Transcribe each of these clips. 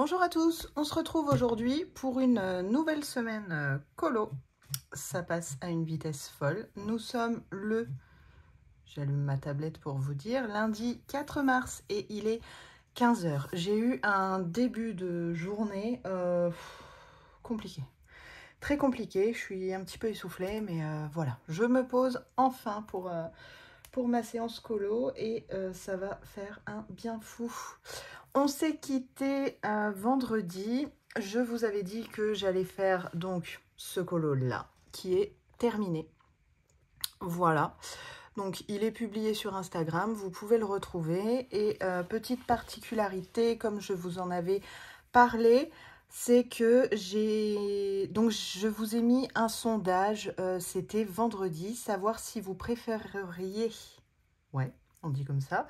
Bonjour à tous, on se retrouve aujourd'hui pour une nouvelle semaine colo. Ça passe à une vitesse folle. Nous sommes j'allume ma tablette pour vous dire, lundi 4 mars et il est 15 h. J'ai eu un début de journée compliqué. Très compliqué, je suis un petit peu essoufflée, mais voilà. Je me pose enfin pour ma séance colo et ça va faire un bien fou. On s'est quitté vendredi. Je vous avais dit que j'allais faire donc ce colo là qui est terminé. Voilà. Donc il est publié sur Instagram, vous pouvez le retrouver. Et petite particularité, comme je vous en avais parlé, c'est que je vous ai mis un sondage, c'était vendredi, savoir si vous préféreriez, ouais, on dit comme ça,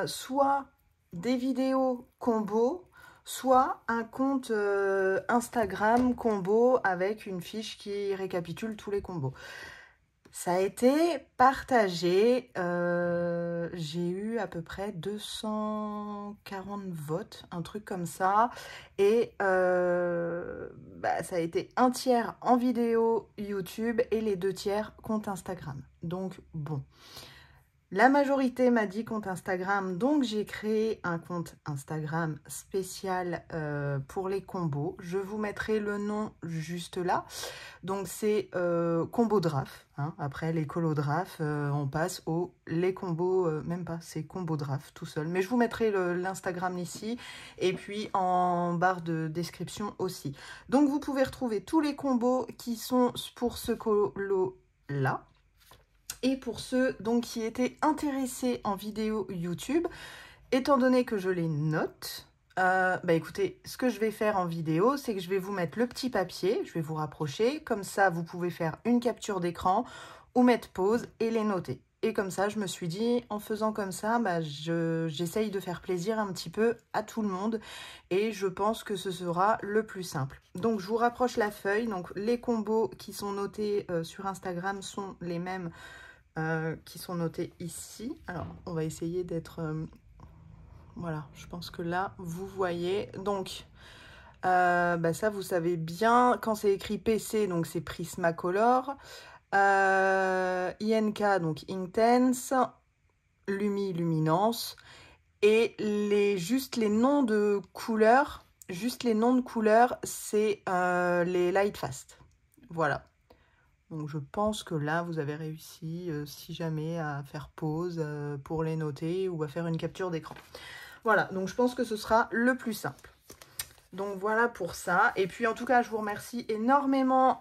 soit des vidéos combo, soit un compte Instagram combo avec une fiche qui récapitule tous les combos. Ça a été partagé, j'ai eu à peu près 240 votes, un truc comme ça, et ça a été un tiers en vidéo YouTube et les 2 tiers compte Instagram. Donc bon, la majorité m'a dit compte Instagram, donc j'ai créé un compte Instagram spécial pour les combos. Je vous mettrai le nom juste là. Donc c'est combo draft, hein. Après les colo draft, on passe les combos, même pas, c'est combo draft tout seul. Mais je vous mettrai l'Instagram ici et puis en barre de description aussi. Donc vous pouvez retrouver tous les combos qui sont pour ce colo là. Et pour ceux donc qui étaient intéressés en vidéo YouTube, étant donné que je les note, écoutez, ce que je vais faire en vidéo, c'est que je vais vous mettre le petit papier, je vais vous rapprocher, comme ça vous pouvez faire une capture d'écran ou mettre pause et les noter. Et comme ça, je me suis dit, en faisant comme ça, j'essaye de faire plaisir un petit peu à tout le monde et je pense que ce sera le plus simple. Donc, je vous rapproche la feuille. Donc, les combos qui sont notés sur Instagram sont les mêmes qui sont notés ici. Alors, on va essayer d'être... voilà, je pense que là, vous voyez. Donc, ça, vous savez bien. Quand c'est écrit PC, donc c'est Prismacolor. INK, donc Intense. Lumi, Luminance. Et juste les noms de couleurs, c'est les Lightfast. Voilà. Donc je pense que là, vous avez réussi, si jamais, à faire pause pour les noter ou à faire une capture d'écran. Voilà, donc je pense que ce sera le plus simple. Donc voilà pour ça. Et puis en tout cas, je vous remercie énormément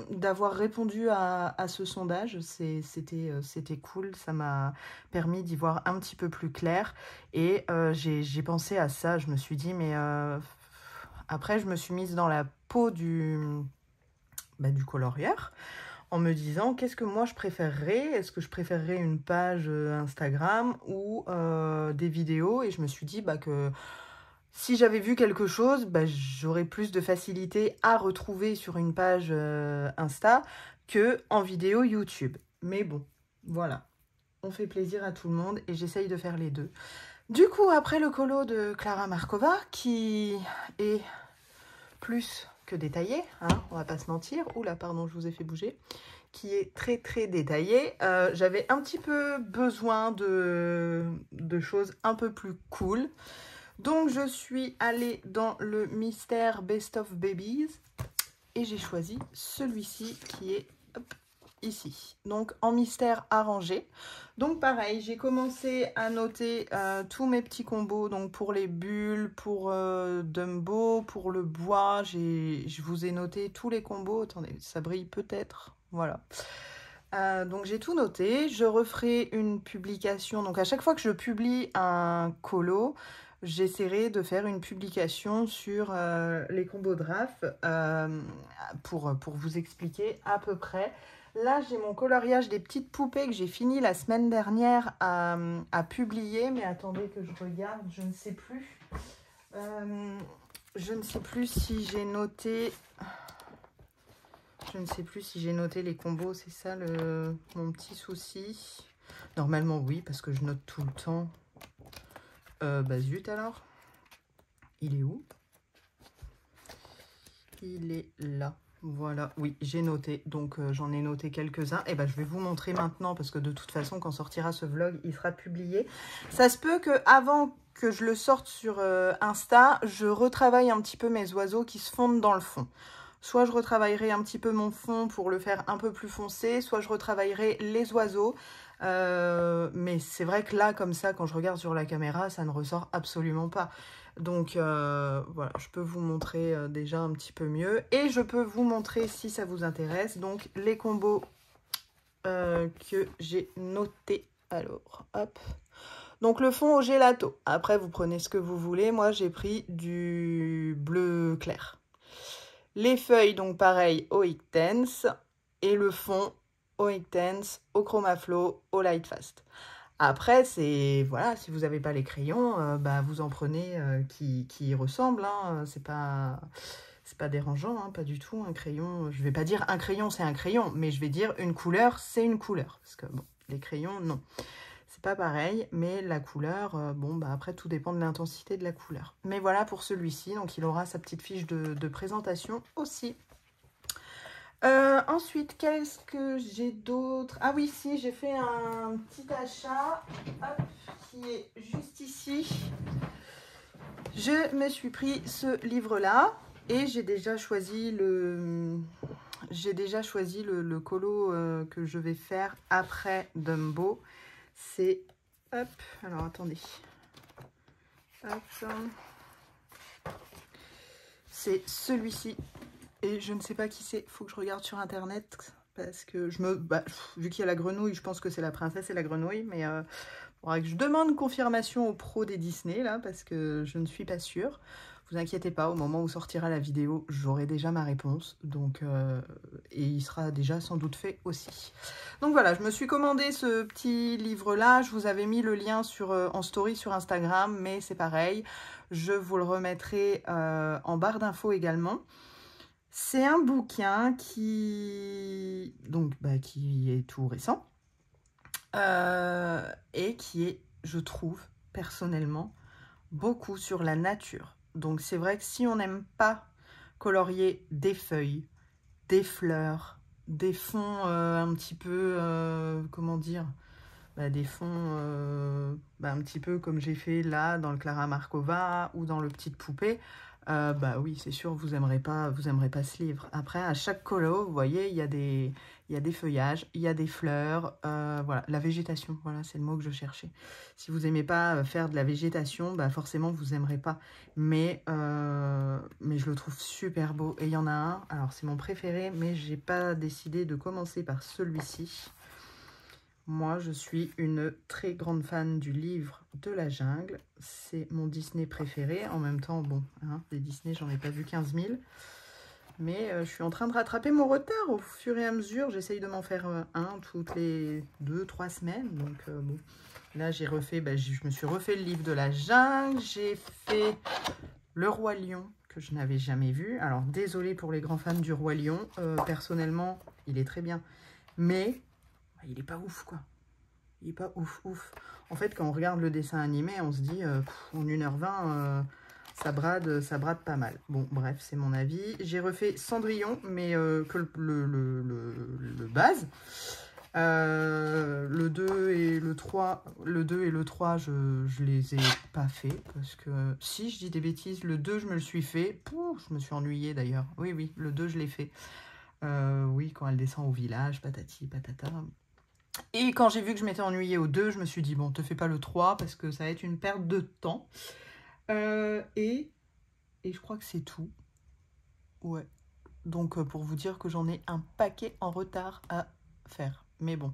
d'avoir répondu à ce sondage. C'était cool, ça m'a permis d'y voir un petit peu plus clair. Et j'ai pensé à ça, je me suis dit, mais après je me suis mise dans la peau du colorieur en me disant qu'est-ce que moi je préférerais, est-ce que je préférerais une page Instagram ou des vidéos, et je me suis dit que si j'avais vu quelque chose, j'aurais plus de facilité à retrouver sur une page Insta que en vidéo YouTube. Mais bon, voilà, on fait plaisir à tout le monde et j'essaye de faire les deux. Du coup, après le colo de Clara Markova, qui est plus que détaillé, hein, on va pas se mentir. Oula, pardon, je vous ai fait bouger. Qui est très très détaillé. J'avais un petit peu besoin de choses un peu plus cool. Donc je suis allée dans le Mystère Best of Babies et j'ai choisi celui-ci qui est ici. Donc en mystère arrangé. Donc pareil, j'ai commencé à noter tous mes petits combos. Donc pour les bulles, pour Dumbo, pour le bois, je vous ai noté tous les combos. Attendez, ça brille peut-être. Voilà. Donc j'ai tout noté. Je referai une publication. Donc à chaque fois que je publie un colo, j'essaierai de faire une publication sur les combos draft pour vous expliquer à peu près. Là, j'ai mon coloriage des petites poupées que j'ai fini la semaine dernière à publier. Mais attendez que je regarde, je ne sais plus. Je ne sais plus si j'ai noté... Je ne sais plus si j'ai noté les combos, c'est ça mon petit souci. Normalement oui, parce que je note tout le temps. Zut alors. Il est où? Il est là. Voilà, oui, j'ai noté. Donc, j'en ai noté quelques-uns. Et ben, je vais vous montrer maintenant parce que de toute façon, quand sortira ce vlog, il sera publié. Ça se peut que avant que je le sorte sur Insta, je retravaille un petit peu mes oiseaux qui se fondent dans le fond. Soit je retravaillerai un petit peu mon fond pour le faire un peu plus foncé, soit je retravaillerai les oiseaux. Mais c'est vrai que là, comme ça, quand je regarde sur la caméra, ça ne ressort absolument pas. Donc voilà, je peux vous montrer déjà un petit peu mieux. Et je peux vous montrer, si ça vous intéresse, donc les combos que j'ai notés. Alors, hop. Donc le fond au gelato. Après, vous prenez ce que vous voulez. Moi, j'ai pris du bleu clair. Les feuilles, donc pareil, au Inktense. Et le fond au Inktense, au Chromaflow, au Lightfast. Après, c'est voilà, si vous n'avez pas les crayons, bah, vous en prenez qui y ressemblent. Hein, c'est pas dérangeant, hein, pas du tout. Un crayon, je vais pas dire un crayon, c'est un crayon, mais je vais dire une couleur, c'est une couleur. Parce que bon, les crayons, non. C'est pas pareil, mais la couleur, bon, bah après, tout dépend de l'intensité de la couleur. Mais voilà pour celui-ci, donc il aura sa petite fiche de présentation aussi. Ensuite, qu'est-ce que j'ai d'autre? Ah oui, si, j'ai fait un petit achat, hop, qui est juste ici. Je me suis pris ce livre-là et j'ai déjà choisi le colo que je vais faire après Dumbo. C'est, hop, alors attendez, hop, c'est celui-ci. Et je ne sais pas qui c'est, il faut que je regarde sur internet parce que vu qu'il y a la grenouille, je pense que c'est la princesse et la grenouille, mais il faudra que je demande confirmation aux pros des Disney là parce que je ne suis pas sûre. Vous inquiétez pas, au moment où sortira la vidéo, j'aurai déjà ma réponse, donc et il sera déjà sans doute fait aussi. Donc voilà, je me suis commandé ce petit livre là, je vous avais mis le lien en story sur Instagram, mais c'est pareil, je vous le remettrai en barre d'infos également. C'est un bouquin qui est tout récent et qui est, je trouve, personnellement, beaucoup sur la nature. Donc c'est vrai que si on n'aime pas colorier des feuilles, des fleurs, des fonds un petit peu, comment dire, des fonds un petit peu comme j'ai fait là dans le Clara Markova ou dans le Petite Poupée, bah oui, c'est sûr, vous aimerez pas ce livre. Après, à chaque colo, vous voyez, il y a des feuillages, il y a des fleurs, voilà, la végétation, voilà, c'est le mot que je cherchais. Si vous aimez pas faire de la végétation, bah forcément, vous aimerez pas. Mais je le trouve super beau. Et il y en a un, alors c'est mon préféré, mais j'ai pas décidé de commencer par celui-ci. Moi, je suis une très grande fan du livre de la jungle. C'est mon Disney préféré. En même temps, bon, hein, des Disney, j'en ai pas vu 15 000. Mais je suis en train de rattraper mon retard au fur et à mesure. J'essaye de m'en faire un toutes les 2-3 semaines. Donc, bon, là, j'ai refait, je me suis refait le livre de la jungle. J'ai fait Le Roi Lion, que je n'avais jamais vu. Alors, désolée pour les grands fans du Roi Lion. Personnellement, il est très bien. Mais il est pas ouf, quoi. Il est pas ouf. En fait, quand on regarde le dessin animé, on se dit, en 1h20, ça brade pas mal. Bon, bref, c'est mon avis. J'ai refait Cendrillon, mais que le base. Le 2 et le 3, je les ai pas fait. Parce que, si je dis des bêtises, le 2, je me le suis fait. Pouh, je me suis ennuyée d'ailleurs. Oui, le 2, je l'ai fait. Oui, quand elle descend au village, patati, patata. Et quand j'ai vu que je m'étais ennuyée au 2, je me suis dit, bon, te fais pas le 3 parce que ça va être une perte de temps. Et je crois que c'est tout. Ouais. Donc, pour vous dire que j'en ai un paquet en retard à faire. Mais bon,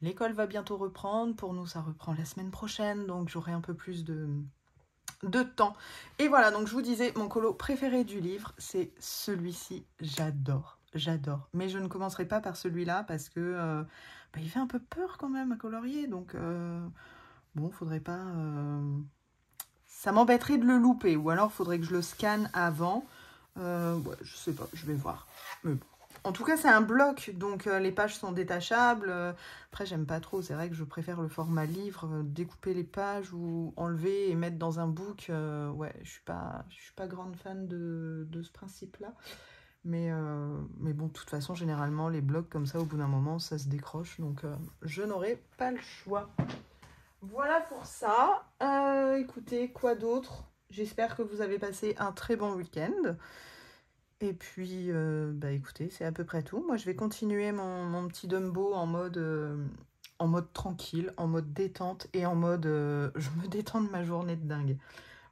l'école va bientôt reprendre. Pour nous, ça reprend la semaine prochaine. Donc, j'aurai un peu plus de temps. Et voilà, donc je vous disais, mon colo préféré du livre, c'est celui-ci. J'adore. Mais je ne commencerai pas par celui-là parce que il fait un peu peur quand même à colorier. Donc, bon, faudrait pas... ça m'embêterait de le louper. Ou alors, faudrait que je le scanne avant. Ouais, je sais pas, je vais voir. Mais bon. En tout cas, c'est un bloc, donc les pages sont détachables. Après, j'aime pas trop, c'est vrai que je préfère le format livre, découper les pages ou enlever et mettre dans un book. Ouais, je suis pas grande fan de ce principe-là. Mais bon, de toute façon, généralement, les blocs comme ça, au bout d'un moment, ça se décroche. Donc, je n'aurai pas le choix. Voilà pour ça. Écoutez, quoi d'autre? J'espère que vous avez passé un très bon week-end. Et puis, bah écoutez, c'est à peu près tout. Moi, je vais continuer mon petit Dumbo en mode tranquille, en mode détente et en mode je me détends de ma journée de dingue.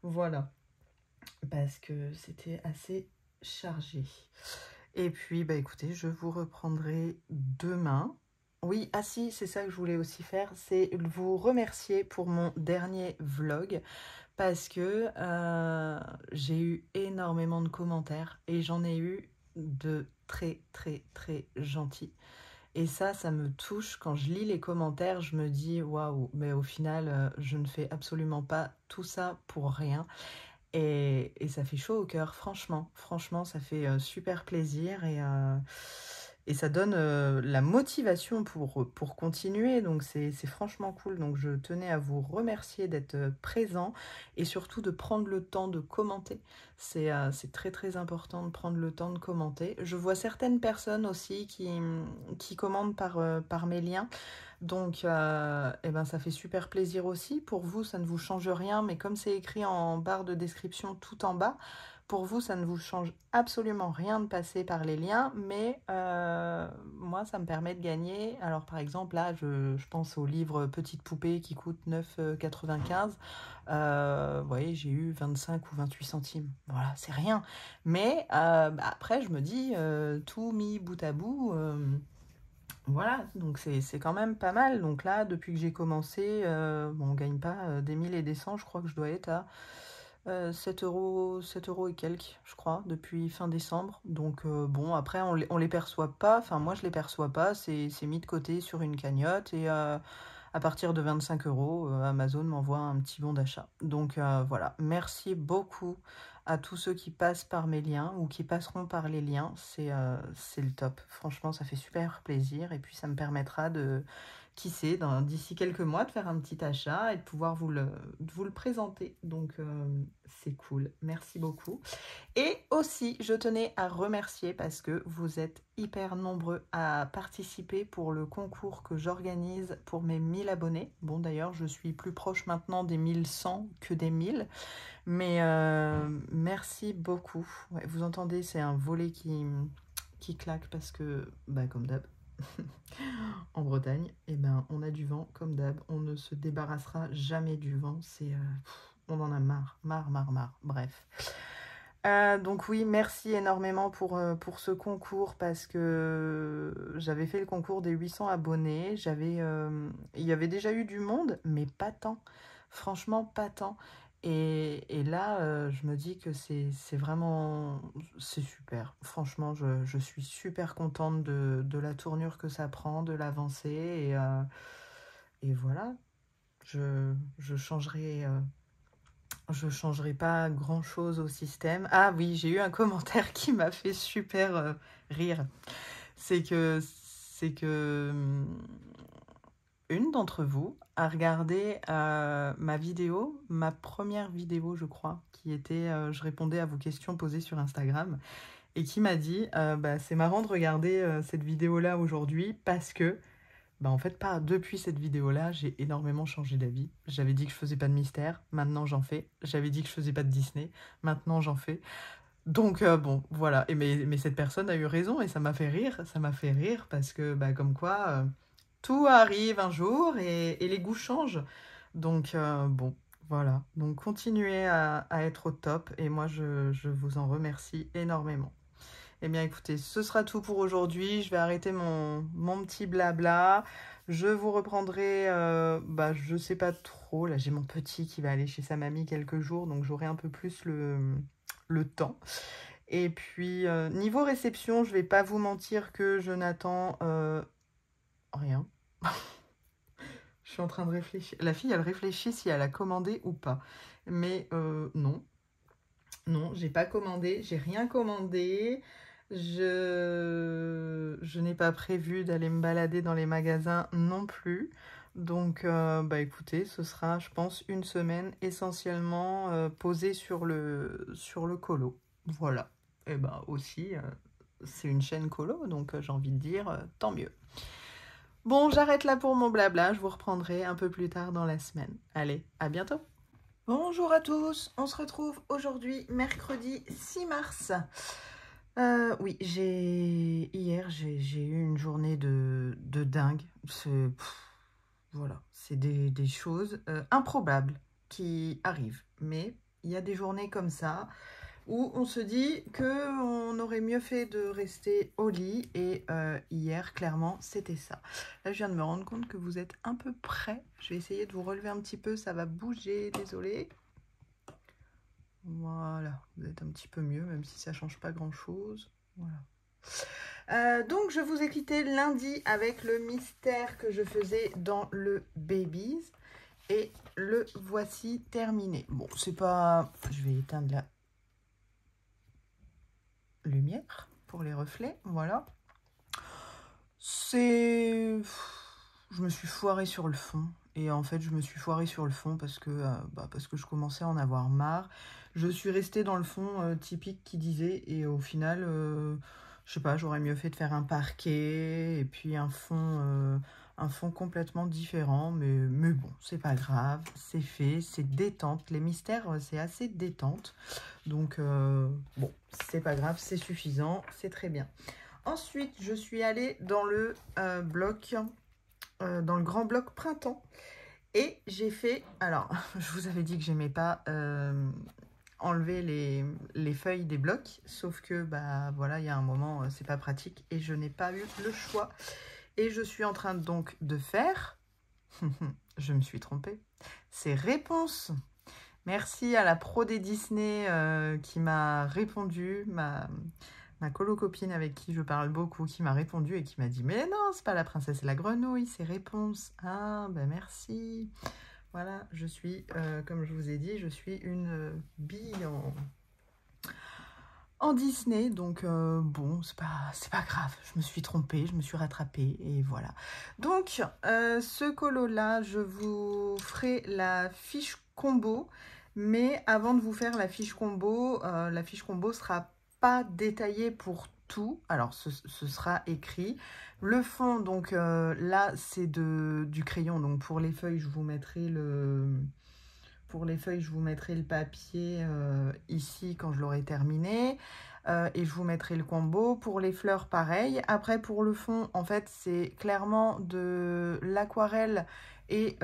Voilà, parce que c'était assez chargé. Et puis, bah écoutez, je vous reprendrai demain. Oui, ah si, c'est ça que je voulais aussi faire, c'est vous remercier pour mon dernier vlog parce que j'ai eu énormément de commentaires et j'en ai eu de très très très gentils. Et ça me touche. Quand je lis les commentaires, je me dis waouh, mais au final, je ne fais absolument pas tout ça pour rien. Et ça fait chaud au cœur, franchement. Franchement, ça fait super plaisir et ça donne la motivation pour continuer. Donc, c'est franchement cool. Donc, je tenais à vous remercier d'être présent et surtout de prendre le temps de commenter. C'est très, très important de prendre le temps de commenter. Je vois certaines personnes aussi qui commandent par mes liens. Donc, eh ben, ça fait super plaisir aussi. Pour vous, ça ne vous change rien, mais comme c'est écrit en barre de description tout en bas, pour vous, ça ne vous change absolument rien de passer par les liens, mais moi, ça me permet de gagner. Alors, par exemple, là, je pense au livre Petite poupée qui coûte 9,95 €. Vous voyez, j'ai eu 25 ou 28 centimes. Voilà, c'est rien. Mais bah, après, je me dis, tout mis bout à bout... voilà, donc c'est quand même pas mal. Donc là, depuis que j'ai commencé, bon, on gagne pas des 1000 et des cents, je crois que je dois être à 7 euros et quelques, je crois, depuis fin décembre. Donc bon, après, on les perçoit pas, enfin moi je les perçois pas, c'est mis de côté sur une cagnotte et à partir de 25 €, Amazon m'envoie un petit bon d'achat. Donc voilà, merci beaucoup à tous ceux qui passent par mes liens ou qui passeront par les liens. C'est le top. Franchement, ça fait super plaisir et puis ça me permettra de, qui sait, d'ici quelques mois, de faire un petit achat et de pouvoir vous le présenter. Donc c'est cool. Merci beaucoup. Et aussi, je tenais à remercier parce que vous êtes hyper nombreux à participer pour le concours que j'organise pour mes 1000 abonnés. Bon, d'ailleurs, je suis plus proche maintenant des 1100 que des 1000. Mais merci beaucoup. Ouais, vous entendez, c'est un volet qui claque parce que, bah, comme d'hab, en Bretagne, eh ben, on a du vent, comme d'hab. On ne se débarrassera jamais du vent. On en a marre, marre, marre, marre. Bref. Donc oui, merci énormément pour ce concours parce que j'avais fait le concours des 800 abonnés. Il y avait déjà eu du monde, mais pas tant. Franchement, pas tant. Et là, je me dis que c'est vraiment... C'est super. Franchement, je suis super contente de la tournure que ça prend, de l'avancée. Et voilà, je changerai... je changerai pas grand-chose au système. Ah oui, j'ai eu un commentaire qui m'a fait super rire. C'est que une d'entre vous a regardé ma vidéo, ma première vidéo, je crois, qui était je répondais à vos questions posées sur Instagram, et qui m'a dit bah, c'est marrant de regarder cette vidéo-là aujourd'hui parce que bah en fait, pas depuis cette vidéo-là, j'ai énormément changé d'avis. J'avais dit que je faisais pas de mystère, maintenant j'en fais. J'avais dit que je faisais pas de Disney, maintenant j'en fais. Donc bon, voilà. Mais cette personne a eu raison et ça m'a fait rire. Ça m'a fait rire parce que bah, comme quoi tout arrive un jour et les goûts changent. Donc bon, voilà. Donc continuez à être au top et moi je vous en remercie énormément. Eh bien, écoutez, ce sera tout pour aujourd'hui. Je vais arrêter mon petit blabla. Je vous reprendrai, bah, je sais pas trop. Là, j'ai mon petit qui va aller chez sa mamie quelques jours, donc j'aurai un peu plus le temps. Et puis, niveau réception, je vais pas vous mentir que je n'attends rien. Je suis en train de réfléchir. La fille, elle réfléchit si elle a commandé ou pas. Mais non. Non, j'ai pas commandé, j'ai rien commandé. Je n'ai pas prévu d'aller me balader dans les magasins non plus. Donc, bah écoutez, ce sera, je pense, une semaine essentiellement posée sur le colo. Voilà. Et bah aussi, c'est une chaîne colo, donc j'ai envie de dire, tant mieux. Bon, j'arrête là pour mon blabla. Je vous reprendrai un peu plus tard dans la semaine. Allez, à bientôt. Bonjour à tous, on se retrouve aujourd'hui, mercredi 6 mars. Oui, hier, j'ai eu une journée de dingue. Voilà, c'est des choses improbables qui arrivent. Mais il y a des journées comme ça où on se dit qu'on aurait mieux fait de rester au lit. Et hier, clairement, c'était ça. Là, je viens de me rendre compte que vous êtes un peu près. Je vais essayer de vous relever un petit peu, ça va bouger, désolé. Voilà, vous êtes un petit peu mieux, même si ça change pas grand-chose. Voilà. Donc, je vous ai quitté lundi avec le mystère que je faisais dans le Babies. Et le voici terminé. Bon, c'est pas... Je vais éteindre la lumière pour les reflets. Voilà. C'est... Je me suis foirée sur le fond. Et en fait, je me suis foirée sur le fond parce que je commençais à en avoir marre. Je suis restée dans le fond typique qui disait. Et au final, je sais pas, j'aurais mieux fait de faire un parquet et puis un fond complètement différent. Mais bon, c'est pas grave, c'est fait, c'est détente. Les mystères, c'est assez détente. Donc, bon, c'est pas grave, c'est suffisant, c'est très bien. Ensuite, je suis allée dans le dans le grand bloc printemps. Et j'ai fait... Alors, je vous avais dit que j'aimais pas enlever les feuilles des blocs. Sauf que, bah voilà, il y a un moment, c'est pas pratique. Et je n'ai pas eu le choix. Et je suis en train donc de faire... je me suis trompée. C'est Réponse. Merci à la pro des Disney qui m'a répondu, ma colo-copine avec qui je parle beaucoup, qui m'a répondu et qui m'a dit « Mais non, c'est pas la princesse et la grenouille, c'est Réponse. » Ah, ben merci. Voilà, je suis, comme je vous ai dit, je suis une bille en Disney. Donc, bon, c'est pas grave. Je me suis trompée, je me suis rattrapée et voilà. Donc, ce colo-là, je vous ferai la fiche combo. Mais avant de vous faire la fiche combo sera pas détaillée pour tout. Alors, ce sera écrit. Le fond, donc là, c'est du crayon. Donc, pour les feuilles, je vous mettrai le papier ici quand je l'aurai terminé. Et je vous mettrai le combo. Pour les fleurs, pareil. Après, pour le fond, en fait, c'est clairement de l'aquarelle et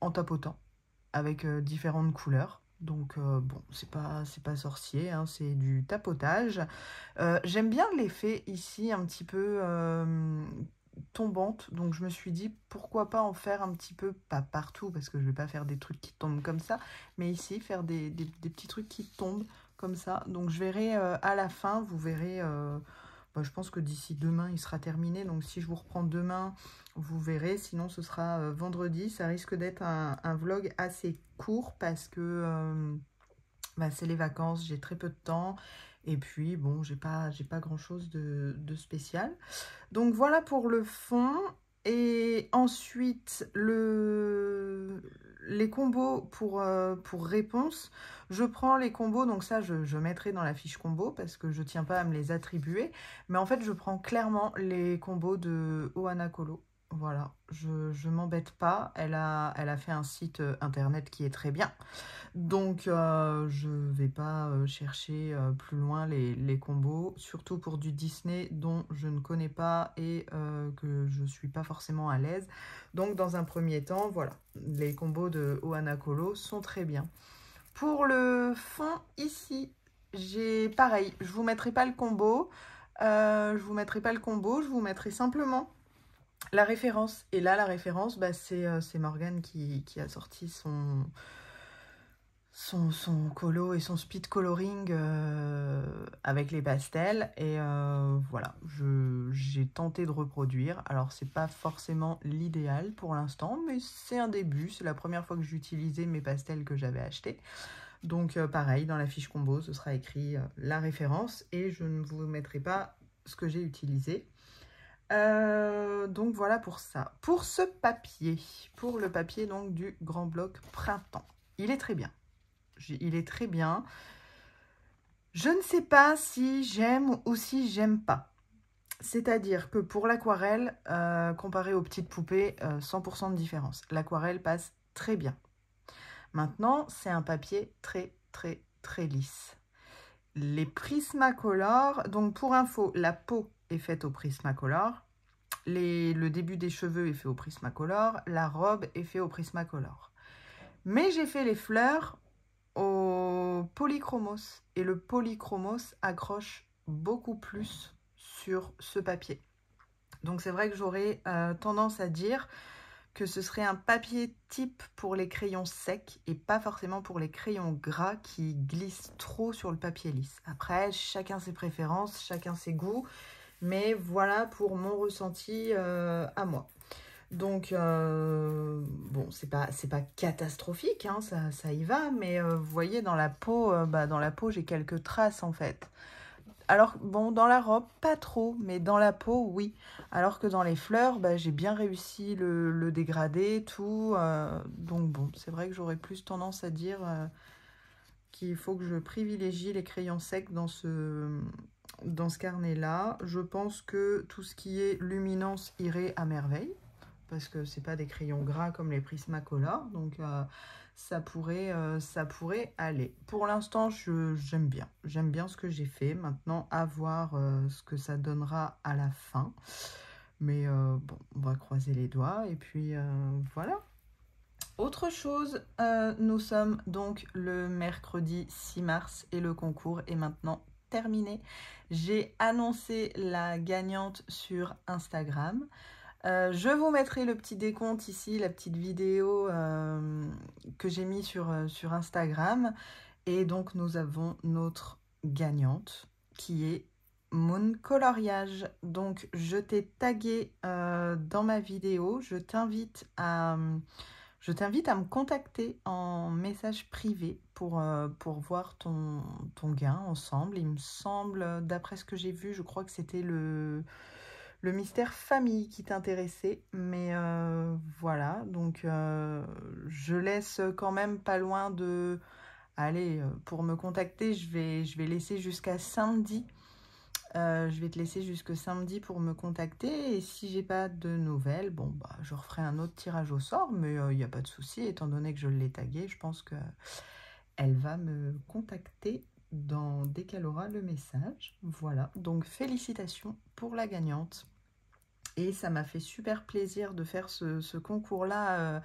en tapotant avec différentes couleurs. Donc, bon, c'est pas sorcier, hein, c'est du tapotage. J'aime bien l'effet ici un petit peu tombante. Donc, je me suis dit, pourquoi pas en faire un petit peu, pas partout, parce que je vais pas faire des trucs qui tombent comme ça, mais ici, faire des petits trucs qui tombent comme ça. Donc, je verrai à la fin, vous verrez... je pense que d'ici demain, il sera terminé. Donc, si je vous reprends demain, vous verrez. Sinon, ce sera vendredi. Ça risque d'être un vlog assez court parce que c'est les vacances. J'ai très peu de temps. Et puis, bon, j'ai pas grand-chose de spécial. Donc, voilà pour le fond. Et ensuite, les combos pour réponse. Je prends les combos, donc ça, je mettrai dans la fiche combo parce que je tiens pas à me les attribuer. Mais en fait, je prends clairement les combos de Ohana Colo. Voilà, je m'embête pas. Elle a fait un site internet qui est très bien. Donc, je vais pas chercher plus loin les combos, surtout pour du Disney dont je ne connais pas et que je suis pas forcément à l'aise. Donc, dans un premier temps, voilà, les combos de Ohana Colo sont très bien. Pour le fond, ici, j'ai pareil, je vous mettrai pas le combo, je vous mettrai simplement la référence. Et là, la référence, c'est Morgane qui a sorti son colo et son speed coloring avec les pastels. Et voilà, j'ai tenté de reproduire. Alors, c'est pas forcément l'idéal pour l'instant, mais c'est un début. C'est la première fois que j'utilisais mes pastels que j'avais achetés. Donc pareil, dans la fiche combo, ce sera écrit la référence et je ne vous mettrai pas ce que j'ai utilisé. Donc voilà pour ça. Pour ce papier, pour le papier donc du grand bloc printemps, il est très bien. Il est très bien. Je ne sais pas si j'aime ou si j'aime pas. C'est-à-dire que pour l'aquarelle, comparé aux petites poupées, 100% de différence. L'aquarelle passe très bien. Maintenant, c'est un papier très lisse. Les Prismacolor, donc pour info, la peau est faite au Prismacolor. Le début des cheveux est fait au Prismacolor. La robe est faite au Prismacolor. Mais j'ai fait les fleurs au Polychromos. Et le Polychromos accroche beaucoup plus sur ce papier. Donc c'est vrai que j'aurais tendance à dire que ce serait un papier type pour les crayons secs et pas forcément pour les crayons gras qui glissent trop sur le papier lisse. Après, chacun ses préférences, chacun ses goûts, mais voilà pour mon ressenti à moi. Donc, bon, c'est pas catastrophique, hein, ça y va, mais vous voyez, dans la peau, j'ai quelques traces en fait. Alors, bon, dans la robe, pas trop, mais dans la peau, oui. Alors que dans les fleurs, j'ai bien réussi le dégradé, tout. Donc, bon, c'est vrai que j'aurais plus tendance à dire qu'il faut que je privilégie les crayons secs dans ce carnet-là. Je pense que tout ce qui est luminance irait à merveille, parce que c'est pas des crayons gras comme les Prismacolor, donc ça pourrait aller. Pour l'instant, j'aime bien ce que j'ai fait. Maintenant, à voir ce que ça donnera à la fin. Mais bon, on va croiser les doigts et puis voilà. Autre chose, nous sommes donc le mercredi 6 mars et le concours est maintenant terminé. J'ai annoncé la gagnante sur Instagram. Je vous mettrai le petit décompte ici, la petite vidéo que j'ai mis sur Instagram. Et donc, nous avons notre gagnante qui est Moon Coloriage. Donc, je t'ai tagué dans ma vidéo. Je t'invite à me contacter en message privé pour voir ton gain ensemble. Il me semble, d'après ce que j'ai vu, je crois que c'était le mystère famille qui t'intéressait, mais voilà, donc je laisse quand même pas loin de... Allez, pour me contacter, je vais laisser jusqu'à samedi. Je vais te laisser jusque samedi pour me contacter, et si j'ai pas de nouvelles, bon, je referai un autre tirage au sort, mais il n'y a pas de souci, étant donné que je l'ai taguée, je pense que elle va me contacter dès qu'elle aura le message. Voilà, donc félicitations pour la gagnante. Et ça m'a fait super plaisir de faire ce concours-là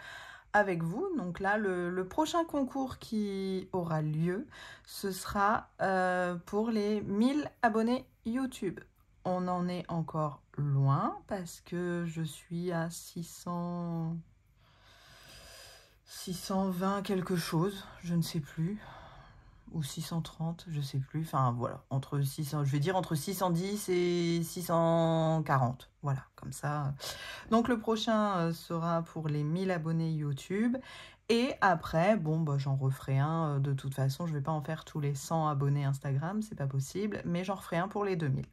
avec vous. Donc là, le prochain concours qui aura lieu, ce sera pour les 1000 abonnés YouTube. On en est encore loin parce que je suis à 620 quelque chose, je ne sais plus. Ou 630, je sais plus. Enfin, voilà, entre 600, je vais dire entre 610 et 640. Voilà, comme ça. Donc, le prochain sera pour les 1000 abonnés YouTube. Et après, bon, j'en referai un. De toute façon, je ne vais pas en faire tous les 100 abonnés Instagram, c'est pas possible. Mais j'en referai un pour les 2000.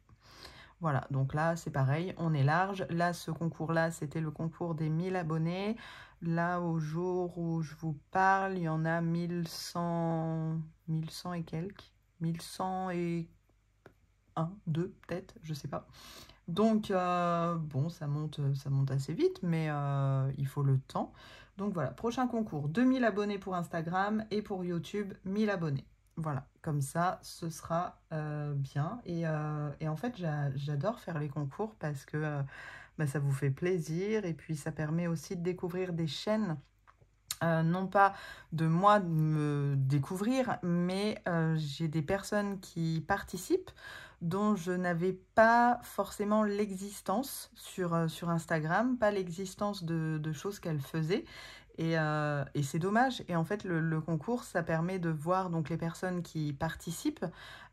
Voilà, donc là, c'est pareil, on est large. Là, ce concours-là, c'était le concours des 1000 abonnés. Là, au jour où je vous parle, il y en a 1100 et quelques. 1100 et 1, 2 peut-être, je sais pas. Donc, bon, ça monte assez vite, mais il faut le temps. Donc voilà, prochain concours, 2000 abonnés pour Instagram et pour YouTube, 1000 abonnés. Voilà, comme ça, ce sera bien. Et en fait, j'adore faire les concours parce que ça vous fait plaisir et puis ça permet aussi de découvrir des chaînes. Non pas de moi de me découvrir, mais j'ai des personnes qui participent dont je n'avais pas forcément l'existence sur Instagram, pas l'existence de choses qu'elles faisaient. Et c'est dommage. Et en fait, le concours, ça permet de voir donc les personnes qui participent.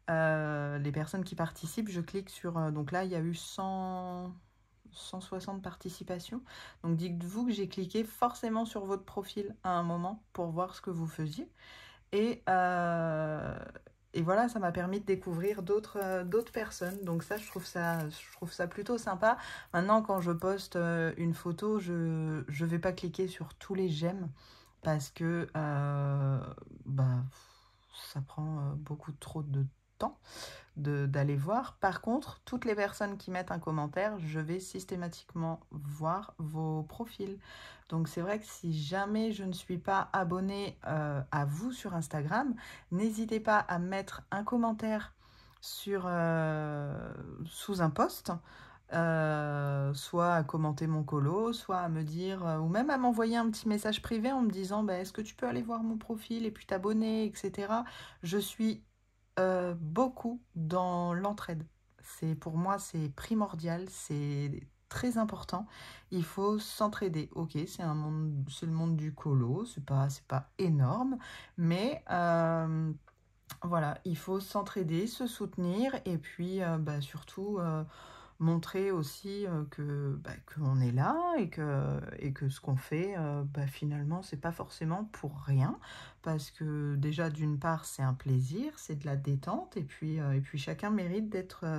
Je clique sur... donc là, il y a eu 160 participations. Donc dites-vous que j'ai cliqué forcément sur votre profil à un moment pour voir ce que vous faisiez. Et voilà, ça m'a permis de découvrir d'autres personnes. Donc ça, je trouve ça plutôt sympa. Maintenant, quand je poste une photo, je ne vais pas cliquer sur tous les j'aime parce que bah, ça prend beaucoup trop de temps d'aller voir. Par contre, toutes les personnes qui mettent un commentaire, je vais systématiquement voir vos profils. Donc c'est vrai que si jamais je ne suis pas abonnée à vous sur Instagram, n'hésitez pas à mettre un commentaire sous un post, soit à commenter mon colo, soit à me dire, ou même à m'envoyer un petit message privé en me disant bah, est-ce que tu peux aller voir mon profil et puis t'abonner, etc. Je suis beaucoup dans l'entraide. Pour moi, c'est primordial, c'est très important. Il faut s'entraider. Ok, c'est le monde du colo, c'est pas énorme, mais voilà, il faut s'entraider, se soutenir et puis bah, surtout montrer aussi qu'on est là et que ce qu'on fait, bah, finalement, c'est pas forcément pour rien. Parce que déjà, d'une part, c'est un plaisir, c'est de la détente et puis chacun mérite d'être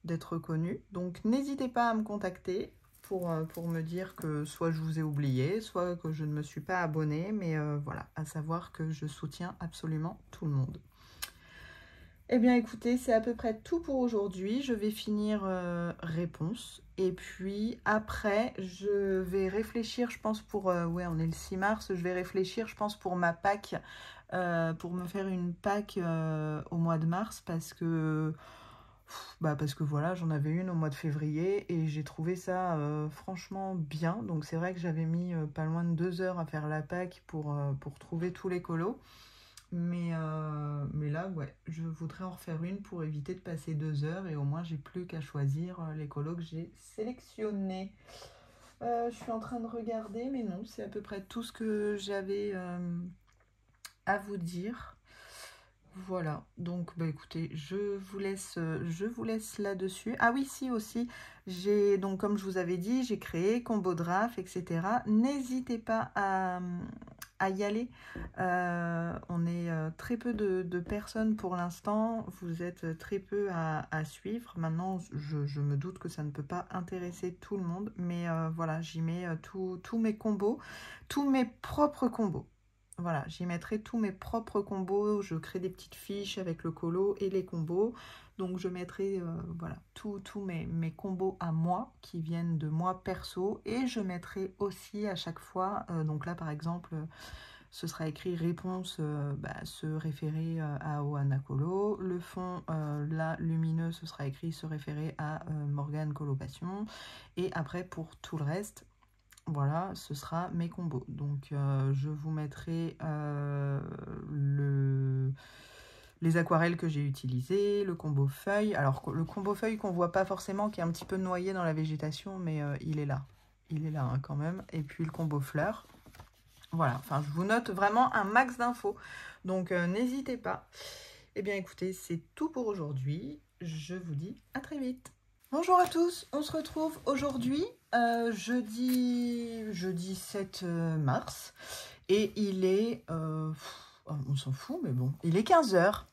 reconnu. Donc, n'hésitez pas à me contacter pour me dire que soit je vous ai oublié, soit que je ne me suis pas abonnée. Mais voilà, à savoir que je soutiens absolument tout le monde. Eh bien écoutez, c'est à peu près tout pour aujourd'hui. Je vais finir réponse. Et puis après, je vais réfléchir, je pense ouais, on est le 6 mars, je vais réfléchir, je pense pour ma Pâques, pour me faire une Pâques au mois de mars parce que voilà, j'en avais une au mois de février et j'ai trouvé ça franchement bien. Donc c'est vrai que j'avais mis pas loin de 2 heures à faire la Pâques pour trouver tous les colos. Mais là, ouais, je voudrais en refaire une pour éviter de passer 2 heures et au moins j'ai plus qu'à choisir les colos que j'ai sélectionnés. Je suis en train de regarder, mais non, c'est à peu près tout ce que j'avais à vous dire. Voilà, donc bah écoutez, je vous laisse là-dessus. Ah oui, si aussi, donc comme je vous avais dit, j'ai créé Combo Draft, etc. N'hésitez pas à y aller. On est très peu de personnes pour l'instant. Vous êtes très peu à suivre. Maintenant, je me doute que ça ne peut pas intéresser tout le monde, mais voilà, j'y mets tous mes combos, tous mes propres combos. Voilà, j'y mettrai tous mes propres combos. Je crée des petites fiches avec le colo et les combos. Donc je mettrai voilà, tous mes combos à moi qui viennent de moi perso. Et je mettrai aussi à chaque fois, donc là par exemple, ce sera écrit réponse, se référer à Oana Colo. Le fond, là, lumineux, ce sera écrit se référer à Morgane Colo Passion. Et après, pour tout le reste, voilà, ce sera mes combos. Donc, je vous mettrai les aquarelles que j'ai utilisées, le combo feuille. Alors, le combo feuille qu'on voit pas forcément, qui est un petit peu noyé dans la végétation, mais il est là. Il est là hein, quand même. Et puis, le combo fleurs. Voilà, enfin, je vous note vraiment un max d'infos. Donc, n'hésitez pas. Eh bien, écoutez, c'est tout pour aujourd'hui. Je vous dis à très vite. Bonjour à tous, on se retrouve aujourd'hui, jeudi 7 mars, et il est, on s'en fout, mais bon, il est 15 h.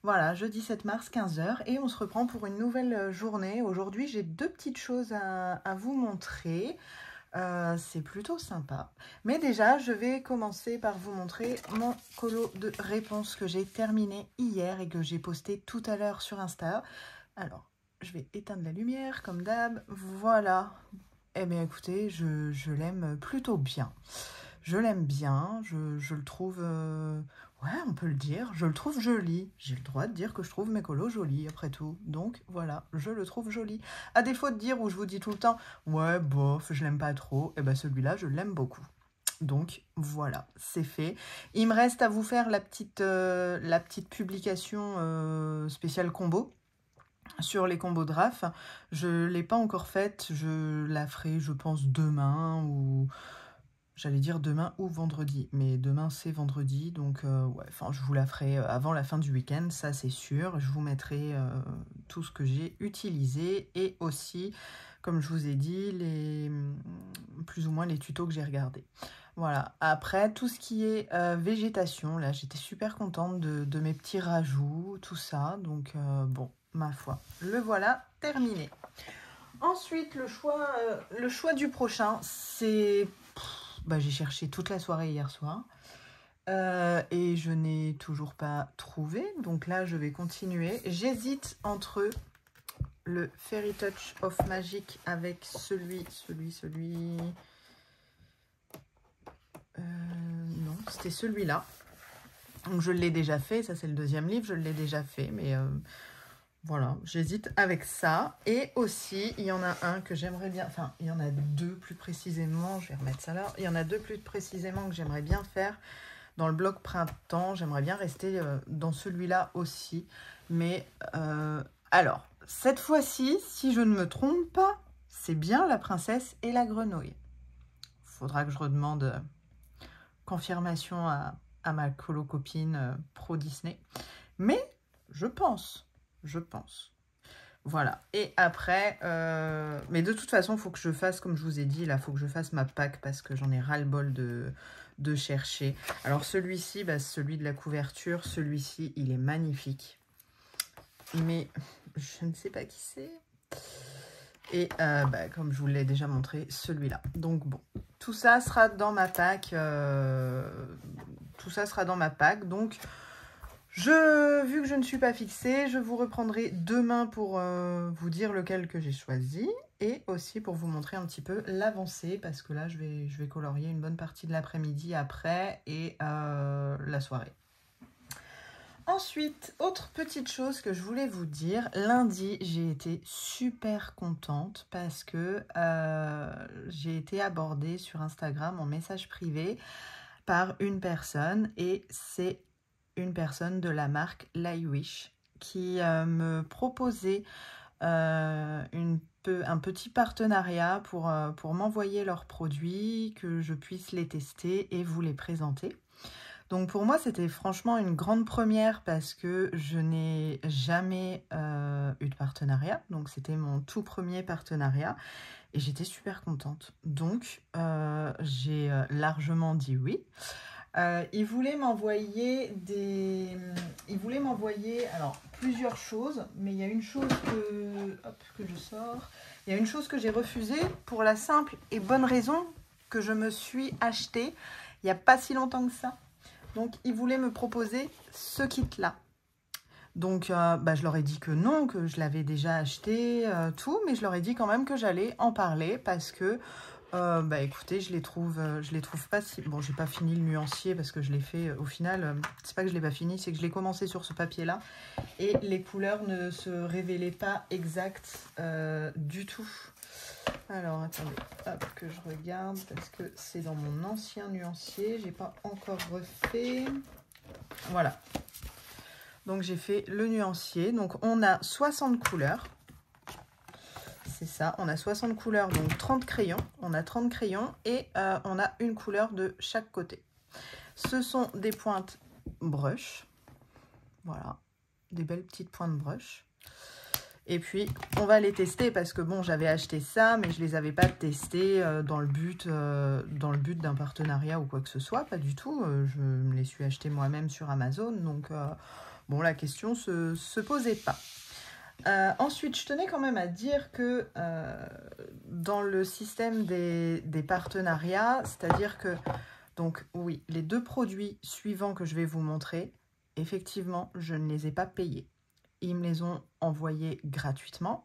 Voilà, jeudi 7 mars, 15 h, et on se reprend pour une nouvelle journée. Aujourd'hui, j'ai 2 petites choses à vous montrer. C'est plutôt sympa. Mais déjà, je vais commencer par vous montrer mon colo de réponse que j'ai terminé hier et que j'ai posté tout à l'heure sur Insta. Alors, je vais éteindre la lumière comme d'hab. Voilà. Eh bien, écoutez, je l'aime plutôt bien. Je l'aime bien. Je le trouve... ouais, on peut le dire. Je le trouve joli. J'ai le droit de dire que je trouve mes colos jolis, après tout. Donc, voilà, je le trouve joli. À défaut de dire où je vous dis tout le temps, ouais, bof, je l'aime pas trop, et bien celui-là, je l'aime beaucoup. Donc, voilà, c'est fait. Il me reste à vous faire la petite publication spéciale combo sur les combos draft. Je ne l'ai pas encore faite. Je la ferai, je pense, demain ou... J'allais dire demain ou vendredi, mais demain c'est vendredi, donc ouais, enfin je vous la ferai avant la fin du week-end, ça c'est sûr. Je vous mettrai tout ce que j'ai utilisé et aussi comme je vous ai dit, plus ou moins les tutos que j'ai regardés. Voilà, après tout ce qui est végétation, là j'étais super contente de mes petits rajouts, tout ça, donc bon, ma foi, le voilà terminé. Ensuite, le choix du prochain, c'est... j'ai cherché toute la soirée hier soir. Et je n'ai toujours pas trouvé. Donc là, je vais continuer. J'hésite entre le Fairy Touch of Magic avec celui... non, c'était celui-là. Donc je l'ai déjà fait. Ça, c'est le deuxième livre. Je l'ai déjà fait, mais... voilà, j'hésite avec ça. Et aussi, il y en a un que j'aimerais bien... Enfin, il y en a deux plus précisément. Je vais remettre ça là. Il y en a deux plus précisément que j'aimerais bien faire dans le bloc printemps. J'aimerais bien rester dans celui-là aussi. Mais, alors, cette fois-ci, si je ne me trompe pas, c'est bien la princesse et la grenouille. Faudra que je redemande confirmation à ma colo-copine pro Disney. Mais, je pense... Voilà. Et après, mais de toute façon, il faut que je fasse, comme je vous ai dit, là, il faut que je fasse ma pack parce que j'en ai ras-le-bol de chercher. Alors, celui-ci, celui de la couverture, celui-ci, il est magnifique. Mais je ne sais pas qui c'est. Et comme je vous l'ai déjà montré, celui-là. Donc, bon, tout ça sera dans ma pack. Donc... vu que je ne suis pas fixée, je vous reprendrai demain pour vous dire lequel que j'ai choisi et aussi pour vous montrer un petit peu l'avancée parce que là, je vais colorier une bonne partie de l'après-midi après et la soirée. Ensuite, autre petite chose que je voulais vous dire, lundi, j'ai été super contente parce que j'ai été abordée sur Instagram en message privé par une personne et c'est une personne de la marque Laiwish qui me proposait un petit partenariat pour m'envoyer leurs produits, que je puisse les tester et vous les présenter. Donc pour moi, c'était franchement une grande première parce que je n'ai jamais eu de partenariat. Donc c'était mon tout premier partenariat et j'étais super contente. Donc j'ai largement dit oui. Il voulait m'envoyer alors plusieurs choses, mais il y a une chose que je sors. Il y a une chose que j'ai refusée pour la simple et bonne raison que je me suis acheté il n'y a pas si longtemps que ça. Donc, il voulait me proposer ce kit-là. Donc, je leur ai dit que non, que je l'avais déjà acheté, tout, mais je leur ai dit quand même que j'allais en parler parce que écoutez, je les trouve pas si... Bon, j'ai pas fini le nuancier parce que je l'ai fait au final. C'est pas que je l'ai pas fini, c'est que je l'ai commencé sur ce papier-là. Et les couleurs ne se révélaient pas exactes du tout. Alors, attendez, hop, que je regarde parce que c'est dans mon ancien nuancier. J'ai pas encore refait. Voilà. Donc, j'ai fait le nuancier. Donc, on a 60 couleurs. C'est ça, on a 60 couleurs, donc 30 crayons. On a 30 crayons et on a une couleur de chaque côté. Ce sont des pointes brush. Voilà, des belles petites pointes brush. Et puis, on va les tester parce que bon, j'avais acheté ça, mais je ne les avais pas testés dans le but d'un partenariat ou quoi que ce soit. Pas du tout. Je me les suis achetés moi-même sur Amazon. Donc, bon, la question se posait pas. Ensuite, je tenais quand même à dire que dans le système des partenariats, c'est-à-dire que, donc oui, les deux produits suivants que je vais vous montrer, effectivement, je ne les ai pas payés. Ils me les ont envoyés gratuitement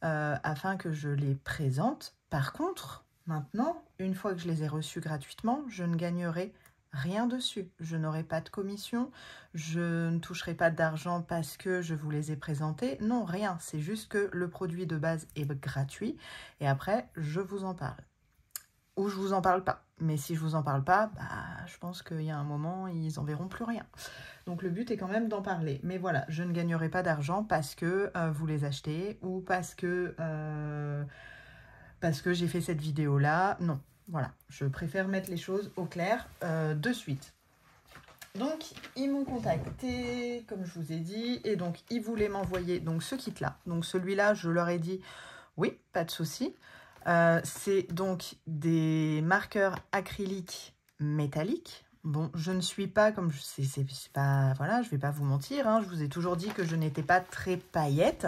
afin que je les présente. Par contre, maintenant, une fois que je les ai reçus gratuitement, je ne gagnerai rien dessus. Je n'aurai pas de commission, je ne toucherai pas d'argent parce que je vous les ai présentés. Non, rien. C'est juste que le produit de base est gratuit et après, je vous en parle. Ou je vous en parle pas. Mais si je vous en parle pas, je pense qu'il y a un moment, ils en verront plus rien. Donc le but est quand même d'en parler. Mais voilà, je ne gagnerai pas d'argent parce que vous les achetez ou parce que j'ai fait cette vidéo-là. Non, voilà, je préfère mettre les choses au clair de suite. Donc, ils m'ont contacté, comme je vous ai dit, et donc, ils voulaient m'envoyer donc ce kit-là. Donc, celui-là, je leur ai dit, Oui, pas de souci. C'est donc des marqueurs acryliques métalliques. Bon, je ne suis pas comme c'est pas voilà, je vais pas vous mentir, hein, je vous ai toujours dit que je n'étais pas très paillette,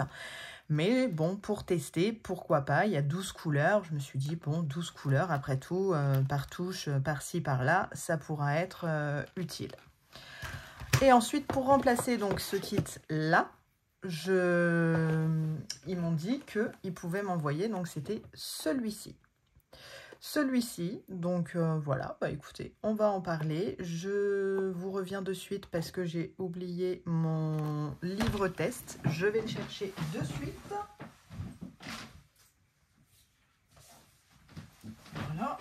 mais bon, pour tester, pourquoi pas, il y a 12 couleurs, je me suis dit bon, 12 couleurs après tout, par touche, par-ci, par-là, ça pourra être utile. Et ensuite, pour remplacer donc ce kit là, ils m'ont dit qu'ils pouvaient m'envoyer, donc c'était celui-ci. Celui-ci, donc voilà, bah écoutez, on va en parler. Je vous reviens de suite parce que j'ai oublié mon livre test. Je vais le chercher de suite. Voilà.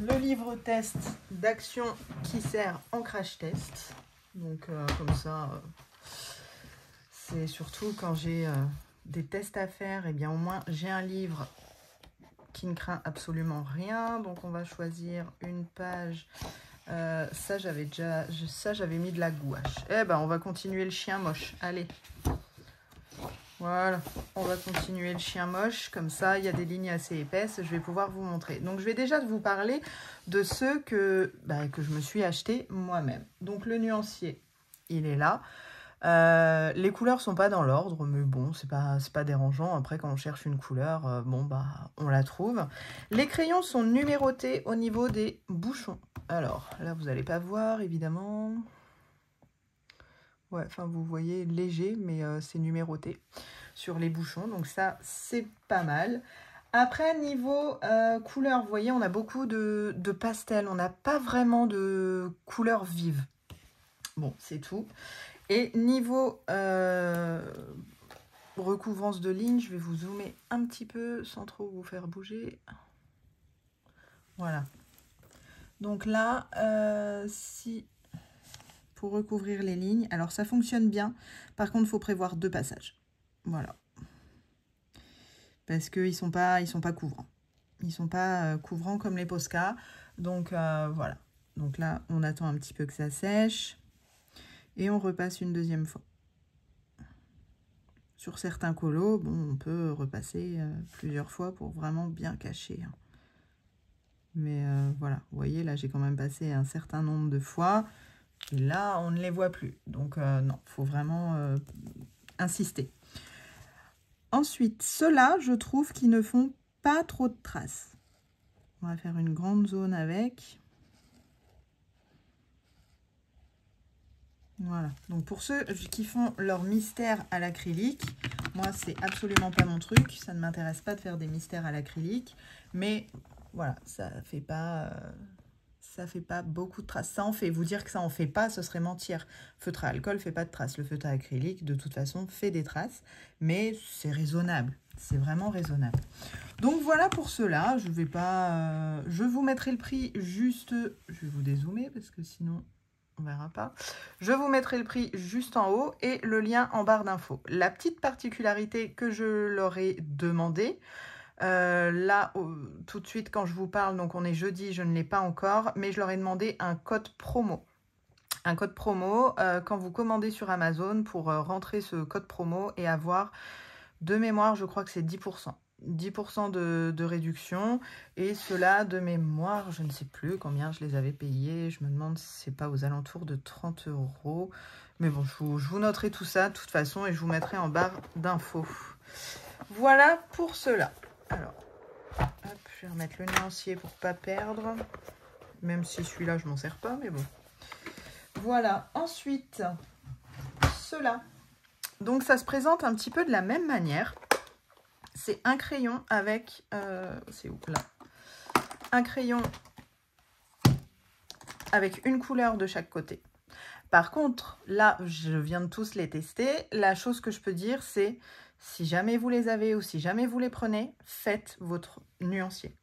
Le livre test d'Action qui sert en crash test. Donc comme ça, c'est surtout quand j'ai des tests à faire, et bien au moins j'ai un livre qui ne craint absolument rien. Donc on va choisir une page. Ça j'avais mis de la gouache. Eh ben on va continuer le chien moche. Allez. Voilà, on va continuer le chien moche. Comme ça, il y a des lignes assez épaisses. Je vais pouvoir vous montrer. Donc je vais déjà vous parler de ceux que je me suis acheté moi-même. Donc le nuancier, il est là. Les couleurs sont pas dans l'ordre, mais bon, c'est pas dérangeant. Après, quand on cherche une couleur, bon bah on la trouve. Les crayons sont numérotés au niveau des bouchons. Alors là, vous n'allez pas voir évidemment. Ouais, enfin vous voyez léger, mais c'est numéroté sur les bouchons, donc ça c'est pas mal. Après, niveau couleur, vous voyez, on a beaucoup de pastel, on n'a pas vraiment de couleurs vives. Bon, c'est tout. Et niveau recouvrance de ligne, je vais vous zoomer un petit peu sans trop vous faire bouger. Voilà. Donc là, si pour recouvrir les lignes, alors ça fonctionne bien. Par contre, il faut prévoir 2 passages. Voilà. Parce qu'ils sont pas couvrants. Ils sont pas couvrants comme les Posca. Donc voilà. Donc là, on attend un petit peu que ça sèche. Et on repasse une deuxième fois. Sur certains colos, bon, on peut repasser plusieurs fois pour vraiment bien cacher. Hein. Mais voilà, vous voyez, là, j'ai quand même passé un certain nombre de fois. Et là, on ne les voit plus. Donc non, il faut vraiment insister. Ensuite, ceux-là, je trouve qu'ils ne font pas trop de traces. On va faire une grande zone avec. Voilà, donc pour ceux qui font leur mystère à l'acrylique, moi c'est absolument pas mon truc, ça ne m'intéresse pas de faire des mystères à l'acrylique, mais voilà, ça fait pas beaucoup de traces. Ça en fait, vous dire que ça en fait pas, ce serait mentir. Feutre à alcool fait pas de traces, le feutre à acrylique de toute façon fait des traces, mais c'est raisonnable, c'est vraiment raisonnable. Donc voilà pour cela, je vais pas, je vous mettrai le prix juste, je vais vous dézoomer parce que sinon on verra pas. Je vous mettrai le prix juste en haut et le lien en barre d'infos. La petite particularité que je leur ai demandé, là, tout de suite quand je vous parle, donc on est jeudi, je ne l'ai pas encore, mais je leur ai demandé un code promo. Un code promo, quand vous commandez sur Amazon, pour rentrer ce code promo et avoir, de mémoire, je crois que c'est 10%. 10% de réduction, et cela de mémoire, je ne sais plus combien je les avais payés, je me demande si c'est pas aux alentours de 30 €, mais bon, je vous noterai tout ça de toute façon et je vous mettrai en barre d'infos. Voilà pour cela. Alors, hop, je vais remettre le nuancier pour pas perdre, même si celui-là je m'en sers pas, mais bon. Voilà, ensuite, cela. Donc ça se présente un petit peu de la même manière. C'est un crayon avec... c'est où là? Un crayon avec une couleur de chaque côté. Par contre, là, je viens de tous les tester. La chose que je peux dire, c'est si jamais vous les avez ou si jamais vous les prenez, faites votre nuancier.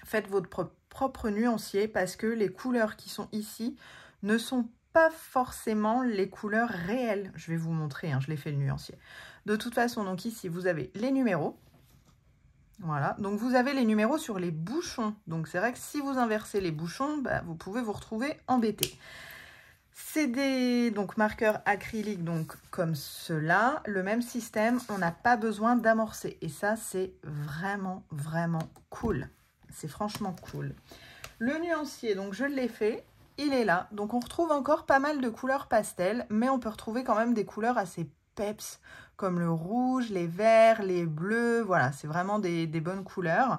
Faites votre propre nuancier parce que les couleurs qui sont ici ne sont pas forcément les couleurs réelles. Je vais vous montrer, hein, je l'ai fait le nuancier. De toute façon, donc ici, vous avez les numéros. Voilà, donc vous avez les numéros sur les bouchons. Donc c'est vrai que si vous inversez les bouchons, bah, vous pouvez vous retrouver embêté. C'est des marqueurs acryliques, donc comme cela. Le même système, on n'a pas besoin d'amorcer. Et ça, c'est vraiment, vraiment cool. C'est franchement cool. Le nuancier, donc je l'ai fait. Il est là. Donc on retrouve encore pas mal de couleurs pastel, mais on peut retrouver quand même des couleurs assez peps, comme le rouge, les verts, les bleus. Voilà, c'est vraiment des bonnes couleurs.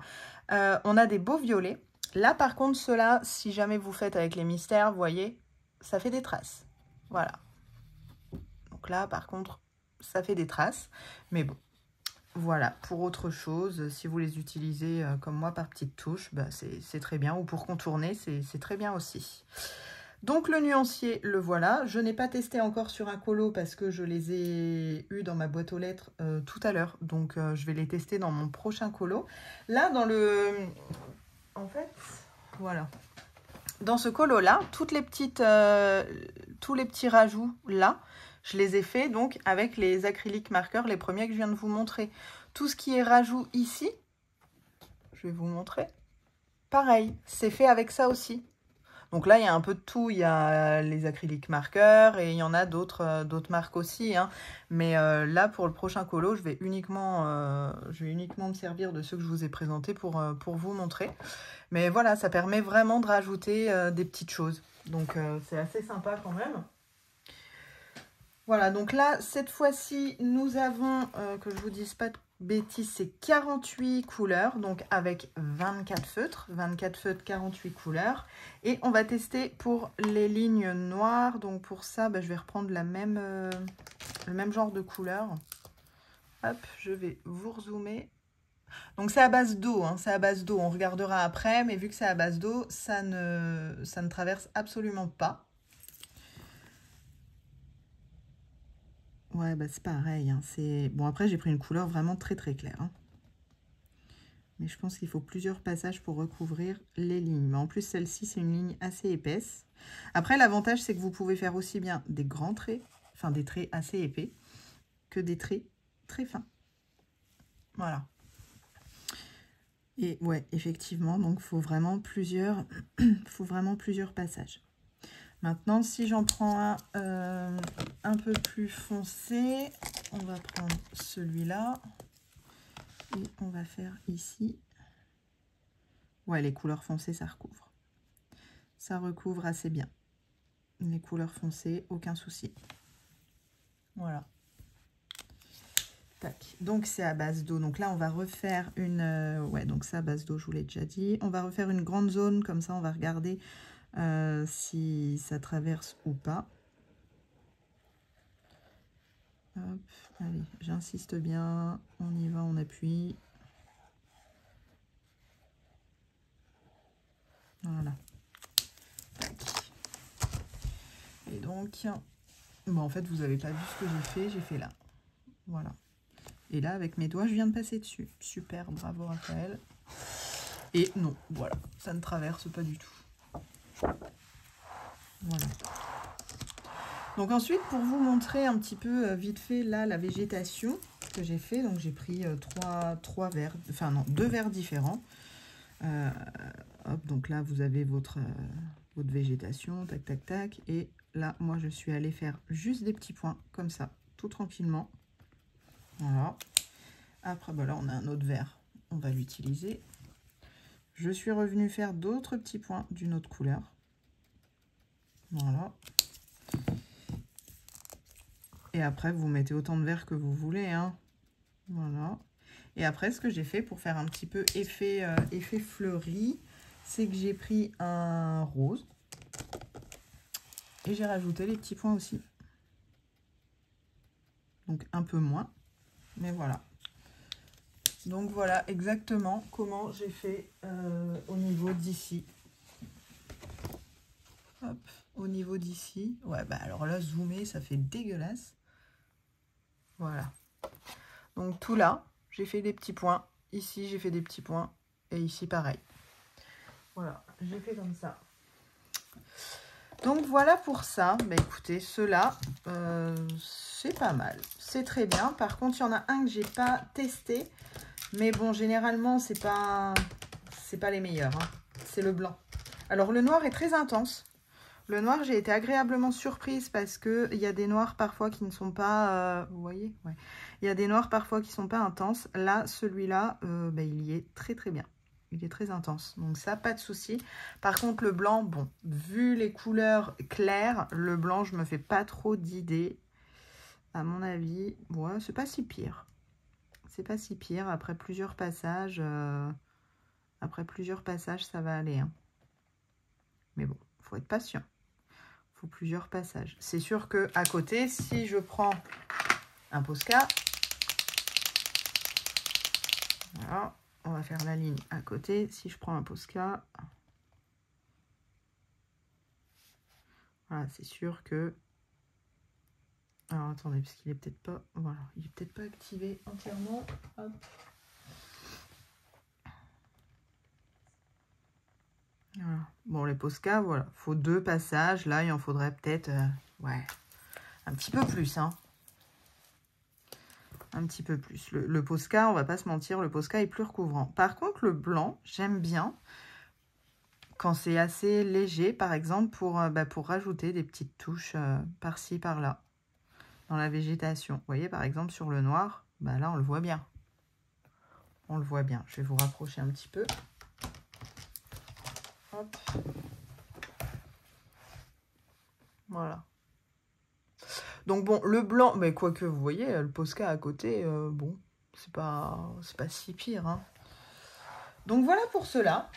On a des beaux violets. Là, par contre, ceux-là, si jamais vous faites avec les mystères, vous voyez, ça fait des traces. Voilà. Donc là, par contre, ça fait des traces. Mais bon, voilà. Pour autre chose, si vous les utilisez comme moi par petites touches, bah, c'est très bien. Ou pour contourner, c'est très bien aussi. Donc le nuancier, le voilà. Je n'ai pas testé encore sur un colo parce que je les ai eus dans ma boîte aux lettres tout à l'heure. Donc je vais les tester dans mon prochain colo. Là, dans le... En fait, voilà. Dans ce colo-là, tous les petits rajouts là, je les ai faits donc avec les acryliques marqueurs, les premiers que je viens de vous montrer. Tout ce qui est rajout ici, je vais vous montrer. Pareil, c'est fait avec ça aussi. Donc là, il y a un peu de tout. Il y a les acryliques marqueurs et il y en a d'autres marques aussi. Hein. Mais là, pour le prochain colo, je vais uniquement me servir de ceux que je vous ai présentés pour vous montrer. Mais voilà, ça permet vraiment de rajouter des petites choses. Donc, c'est assez sympa quand même. Voilà, donc là, cette fois-ci, nous avons, que je vous dise pas de bêtises, c'est 48 couleurs, donc avec 24 feutres, 48 couleurs. Et on va tester pour les lignes noires. Donc pour ça, bah, je vais reprendre le même genre de couleur. Hop, je vais vous rezoomer. Donc c'est à base d'eau, hein, c'est à base d'eau. On regardera après, mais vu que c'est à base d'eau, ça ne traverse absolument pas. Ouais, bah c'est pareil. Hein, bon, après, j'ai pris une couleur vraiment très très claire. Hein. Mais je pense qu'il faut plusieurs passages pour recouvrir les lignes. Mais en plus, celle-ci, c'est une ligne assez épaisse. Après, l'avantage, c'est que vous pouvez faire aussi bien des grands traits, enfin des traits assez épais, que des traits très fins. Voilà. Et ouais, effectivement, donc il faut vraiment plusieurs passages. Maintenant, si j'en prends un peu plus foncé, on va prendre celui-là. Et on va faire ici. Ouais, les couleurs foncées, ça recouvre. Ça recouvre assez bien. Les couleurs foncées, aucun souci. Voilà. Tac. Donc, c'est à base d'eau. Donc là, on va refaire une... ouais, donc c'est à base d'eau, je vous l'ai déjà dit. On va refaire une grande zone, comme ça, on va regarder si ça traverse ou pas. Hop, allez, j'insiste bien. On y va, on appuie. Voilà. Tac. Et donc, bon, en fait, vous n'avez pas vu ce que j'ai fait là. Voilà. Et là, avec mes doigts, je viens de passer dessus. Super, bravo Raphaël. Et non, voilà, ça ne traverse pas du tout. Voilà. Donc ensuite, pour vous montrer un petit peu vite fait là la végétation que j'ai fait, donc j'ai pris trois verres, enfin non, 2 verres différents. Hop, donc là vous avez votre végétation, tac tac tac. Et là, moi je suis allée faire juste des petits points comme ça, tout tranquillement. Voilà. Après, bah là on a un autre verre, on va l'utiliser. Je suis revenue faire d'autres petits points d'une autre couleur. Voilà. Et après, vous mettez autant de verre que vous voulez. Hein. Voilà. Et après, ce que j'ai fait pour faire un petit peu effet fleuri, c'est que j'ai pris un rose. Et j'ai rajouté les petits points aussi. Donc un peu moins. Mais voilà. Donc voilà exactement comment j'ai fait au niveau d'ici. Hop, au niveau d'ici. Ouais, bah alors là, zoomer, ça fait dégueulasse. Voilà. Donc tout là, j'ai fait des petits points. Ici, j'ai fait des petits points. Et ici, pareil. Voilà, j'ai fait comme ça. Donc voilà pour ça. Bah écoutez, ceux-là, c'est pas mal. C'est très bien. Par contre, il y en a un que j'ai pas testé. Mais bon, généralement, c'est pas les meilleurs. Hein. C'est le blanc. Alors, le noir est très intense. Le noir, j'ai été agréablement surprise parce qu'il y a des noirs parfois qui ne sont pas... vous voyez, ouais. Il y a des noirs parfois qui ne sont pas intenses. Là, celui-là, bah, il y est très très bien. Il est très intense. Donc ça, pas de souci. Par contre, le blanc, bon, vu les couleurs claires, le blanc, je me fais pas trop d'idées. À mon avis, ouais, c'est pas si pire. C'est pas si pire. Après plusieurs passages, ça va aller. Hein. Mais bon, faut être patient. Faut plusieurs passages. C'est sûr que à côté, si je prends un Posca, voilà, on va faire la ligne à côté. Si je prends un Posca, voilà, c'est sûr que... Alors attendez, parce qu'il est peut-être pas... Voilà, il est peut-être pas activé entièrement. Hop. Voilà. Bon, les Posca, voilà. Faut 2 passages. Là, il en faudrait peut-être... ouais, un petit peu plus, hein. Un petit peu plus. Le Posca, on va pas se mentir, le Posca est plus recouvrant. Par contre, le blanc, j'aime bien quand c'est assez léger, par exemple, pour rajouter des petites touches par-ci, par-là, dans la végétation. Vous voyez, par exemple, sur le noir, bah là, on le voit bien. On le voit bien. Je vais vous rapprocher un petit peu. Hop. Voilà. Donc bon, le blanc, mais quoique, vous voyez, le Posca à côté, bon, c'est pas si pire. Hein. Donc voilà pour cela.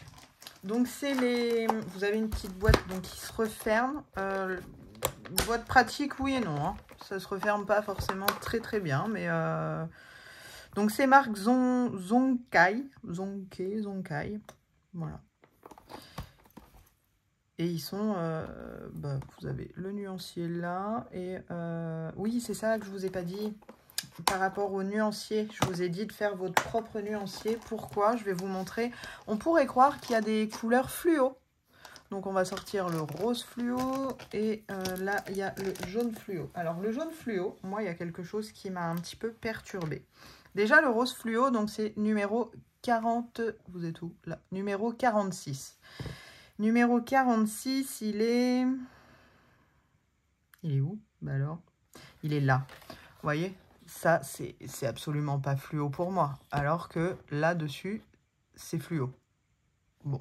Donc c'est les... Vous avez une petite boîte donc, qui se referme. Boîte pratique, oui et non. Hein. Ça se referme pas forcément très très bien, mais... Donc c'est marque Zonkai. Zonkai. Voilà. Et ils sont... bah, vous avez le nuancier là. Et oui, c'est ça que je vous ai pas dit. Par rapport au nuancier, je vous ai dit de faire votre propre nuancier. Pourquoi? Je vais vous montrer. On pourrait croire qu'il y a des couleurs fluo. Donc on va sortir le rose fluo et là il y a le jaune fluo. Alors le jaune fluo, moi il y a quelque chose qui m'a un petit peu perturbé. Déjà le rose fluo, donc c'est numéro 40, vous êtes où? Là, numéro 46. Numéro 46, il est où? Bah alors, il est là. Vous voyez? Ça, c'est absolument pas fluo pour moi. Alors que là-dessus, c'est fluo. Bon.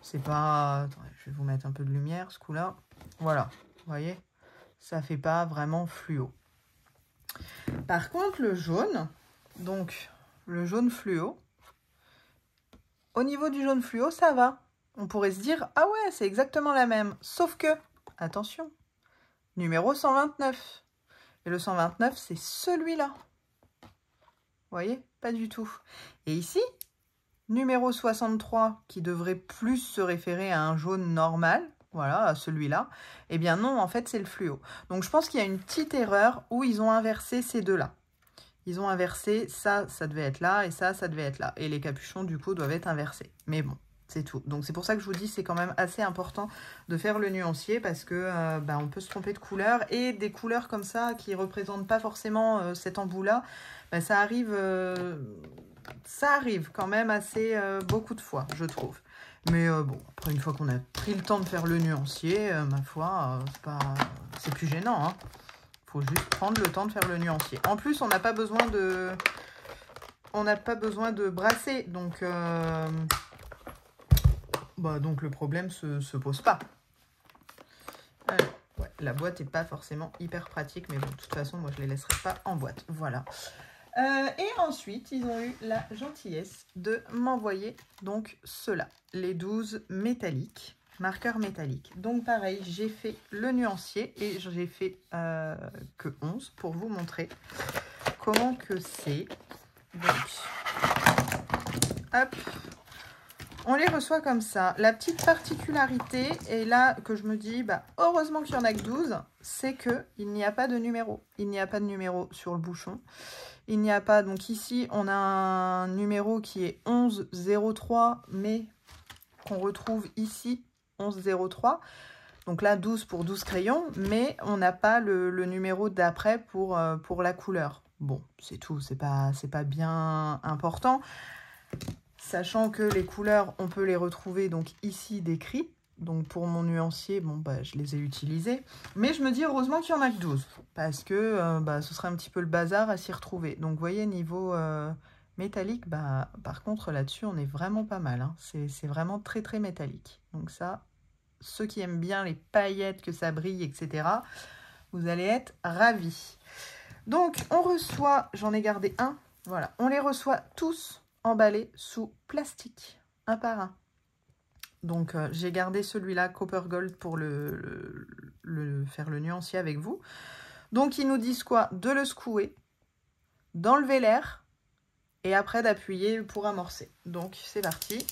C'est pas... Attendez, je vais vous mettre un peu de lumière, ce coup-là. Voilà. Vous voyez? Ça fait pas vraiment fluo. Par contre, le jaune, donc le jaune fluo, au niveau du jaune fluo, ça va. On pourrait se dire, ah ouais, c'est exactement la même. Sauf que, attention, numéro 129. Et le 129, c'est celui-là. Vous voyez? Pas du tout. Et ici, numéro 63, qui devrait plus se référer à un jaune normal, voilà, à celui-là, eh bien non, en fait, c'est le fluo. Donc, je pense qu'il y a une petite erreur où ils ont inversé ces deux-là. Ils ont inversé, ça devait être là, et ça devait être là. Et les capuchons, du coup, doivent être inversés. Mais bon, c'est tout. Donc, c'est pour ça que je vous dis, c'est quand même assez important de faire le nuancier, parce que on peut se tromper de couleur. Et des couleurs comme ça, qui ne représentent pas forcément cet embout-là, ça arrive quand même assez beaucoup de fois, je trouve. Mais bon, après, une fois qu'on a pris le temps de faire le nuancier, ma foi, c'est plus gênant, hein. Faut juste prendre le temps de faire le nuancier. En plus, on n'a pas besoin de... brasser. Donc, donc le problème se pose pas. Ouais, la boîte n'est pas forcément hyper pratique. Mais bon, de toute façon, moi, je ne les laisserai pas en boîte. Voilà. Et ensuite, ils ont eu la gentillesse de m'envoyer donc ceux-là. Les 12 métalliques. Marqueur métallique. Donc pareil, j'ai fait le nuancier et j'ai fait que 11 pour vous montrer comment que c'est. Donc, hop, on les reçoit comme ça. La petite particularité, et là que je me dis, heureusement qu'il n'y en a que 12, c'est qu'il n'y a pas de numéro. Il n'y a pas de numéro sur le bouchon. Il n'y a pas, donc ici, on a un numéro qui est 1103, mais qu'on retrouve ici. 11,03, donc là 12 pour 12 crayons, mais on n'a pas le numéro d'après pour la couleur. Bon, c'est tout, c'est pas bien important, sachant que les couleurs, on peut les retrouver donc ici décrits, Donc pour mon nuancier, bon bah je les ai utilisés. Mais je me dis heureusement qu'il n'y en a que 12. Parce que ce serait un petit peu le bazar à s'y retrouver. Donc vous voyez, niveau métallique, bah par contre là-dessus on est vraiment pas mal. Hein. C'est vraiment très très métallique. Donc ça, ceux qui aiment bien les paillettes, que ça brille, etc. Vous allez être ravis. Donc on reçoit, j'en ai gardé un. Voilà, on les reçoit tous emballés sous plastique, un par un. Donc, j'ai gardé celui-là, Copper Gold, pour faire le nuancier avec vous. Donc, ils nous disent quoi? De le secouer, d'enlever l'air, et après d'appuyer pour amorcer. Donc, c'est parti.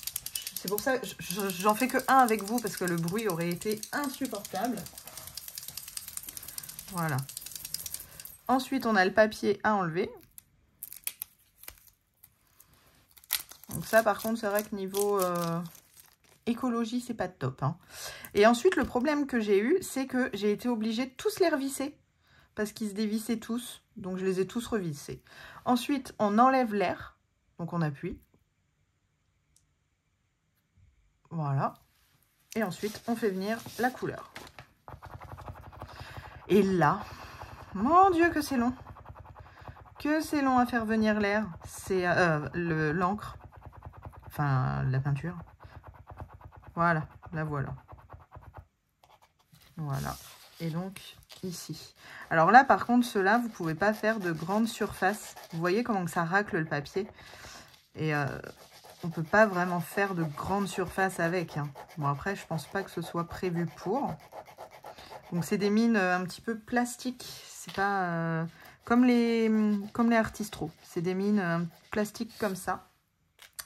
C'est pour ça que j'en fais que un avec vous, parce que le bruit aurait été insupportable. Voilà. Ensuite, on a le papier à enlever. Donc ça, par contre, c'est vrai que niveau... écologie, c'est pas top. Hein. Et ensuite, le problème que j'ai eu, c'est que j'ai été obligée de tous les revisser. Parce qu'ils se dévissaient tous. Donc, je les ai tous revissés. Ensuite, on enlève l'air. Donc, on appuie. Voilà. Et ensuite, on fait venir la couleur. Et là, mon Dieu que c'est long. Que c'est long à faire venir l'air. C'est l'encre. Enfin, la peinture. Voilà, la voilà. Voilà. Et donc, ici. Alors là, par contre, ceux-là, vous ne pouvez pas faire de grande surface. Vous voyez comment que ça racle le papier. Et on ne peut pas vraiment faire de grande surface avec. Hein. Bon, après, je pense pas que ce soit prévu pour. Donc, c'est des mines un petit peu plastiques. C'est pas comme les Artistro. C'est des mines plastiques comme ça.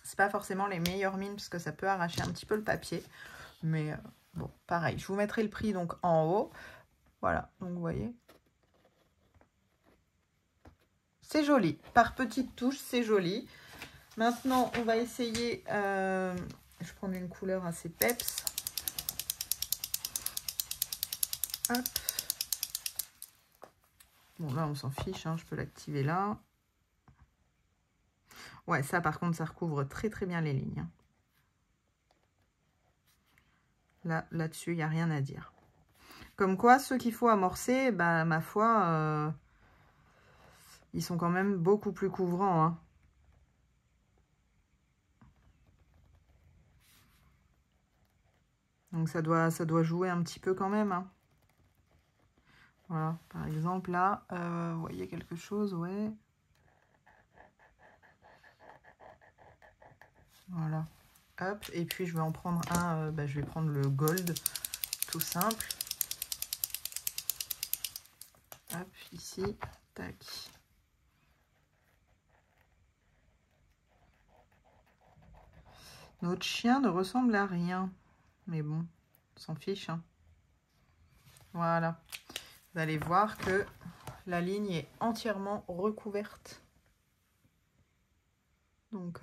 C'est pas forcément les meilleures mines parce que ça peut arracher un petit peu le papier. Mais bon, pareil. Je vous mettrai le prix donc en haut. Voilà, donc vous voyez. C'est joli. Par petites touches, c'est joli. Maintenant, on va essayer... je vais prendre une couleur assez peps. Hop. Bon, là, on s'en fiche. Hein, je peux l'activer là. Ouais, ça, par contre, ça recouvre très, très bien les lignes. Là-dessus, il n'y a rien à dire. Comme quoi, ceux qu'il faut amorcer, bah, ma foi, ils sont quand même beaucoup plus couvrants. Hein. Donc, ça doit jouer un petit peu quand même. Hein. Voilà, par exemple, là, vous voyez quelque chose, ouais. Voilà. Hop, et puis je vais en prendre un, je vais prendre le gold, tout simple. Hop, ici, tac. Notre chien ne ressemble à rien, mais bon, on s'en fiche. Hein. Voilà, vous allez voir que la ligne est entièrement recouverte. Donc,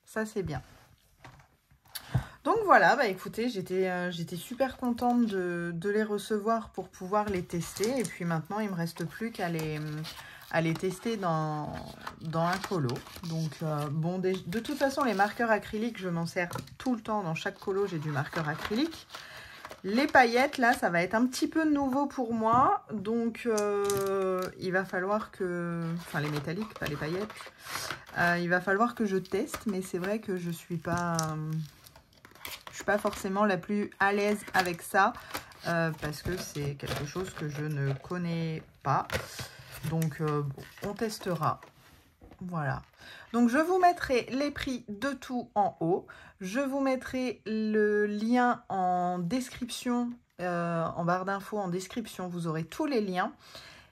ça c'est bien. Donc voilà, bah écoutez, j'étais super contente de les recevoir pour pouvoir les tester. Et puis maintenant, il ne me reste plus qu'à les tester dans un colo. Donc bon, de toute façon, les marqueurs acryliques, je m'en sers tout le temps. Dans chaque colo, j'ai du marqueur acrylique. Les paillettes, là, ça va être un petit peu nouveau pour moi. Donc, il va falloir que... Enfin, les métalliques, pas les paillettes. Il va falloir que je teste. Mais c'est vrai que je suis pas forcément la plus à l'aise avec ça. Parce que c'est quelque chose que je ne connais pas. Donc, bon, on testera. Voilà. Donc, je vous mettrai les prix de tout en haut. Je vous mettrai le lien en description, en barre d'infos, en description. Vous aurez tous les liens.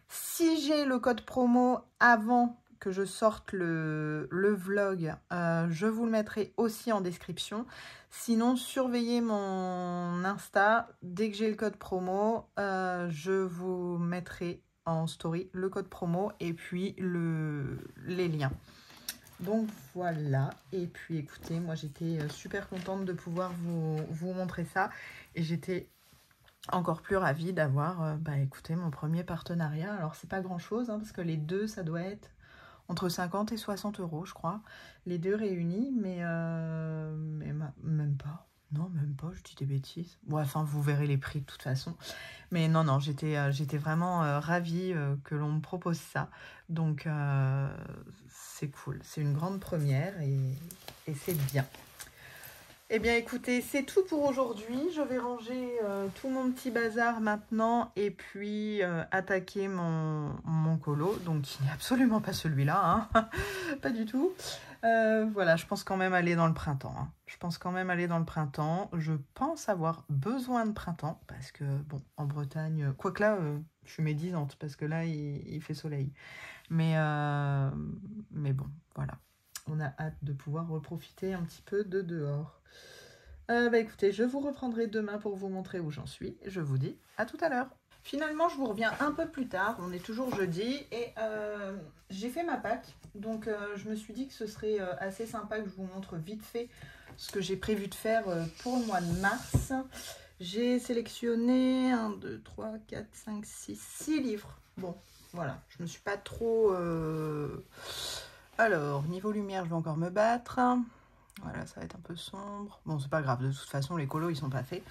Si j'ai le code promo avant que je sorte le vlog, je vous le mettrai aussi en description. Sinon, surveillez mon Insta. Dès que j'ai le code promo, je vous mettrai en story le code promo et puis les liens. Donc voilà, et puis écoutez, moi j'étais super contente de pouvoir vous montrer ça et j'étais encore plus ravie d'avoir, écoutez, mon premier partenariat. Alors c'est pas grand chose, hein, parce que les deux, ça doit être entre 50 et 60 euros, je crois, les deux réunis, mais même pas. Non, même pas, je dis des bêtises. Bon, enfin, vous verrez les prix de toute façon. Mais non, non, j'étais vraiment ravie que l'on me propose ça. Donc, c'est cool. C'est une grande première et c'est bien. Eh bien, écoutez, c'est tout pour aujourd'hui. Je vais ranger tout mon petit bazar maintenant et puis attaquer mon colo. Donc, qui n'est absolument pas celui-là, hein. Pas du tout. Voilà, je pense quand même aller dans le printemps, hein. Je pense quand même aller dans le printemps. Je pense avoir besoin de printemps parce que, bon, en Bretagne, quoique là, je suis médisante parce que là, il fait soleil. Mais bon, voilà. On a hâte de pouvoir reprofiter un petit peu de dehors. Bah écoutez, je vous reprendrai demain pour vous montrer où j'en suis. Je vous dis à tout à l'heure. Finalement, je vous reviens un peu plus tard. On est toujours jeudi et j'ai fait ma Pâques. Donc, je me suis dit que ce serait assez sympa que je vous montre vite fait ce que j'ai prévu de faire pour le mois de mars. J'ai sélectionné 1, 2, 3, 4, 5, 6 livres. Bon, voilà. Je me suis pas trop... Alors, niveau lumière, je vais encore me battre. Voilà, ça va être un peu sombre. Bon, c'est pas grave. De toute façon, les colos, ils sont pas faits.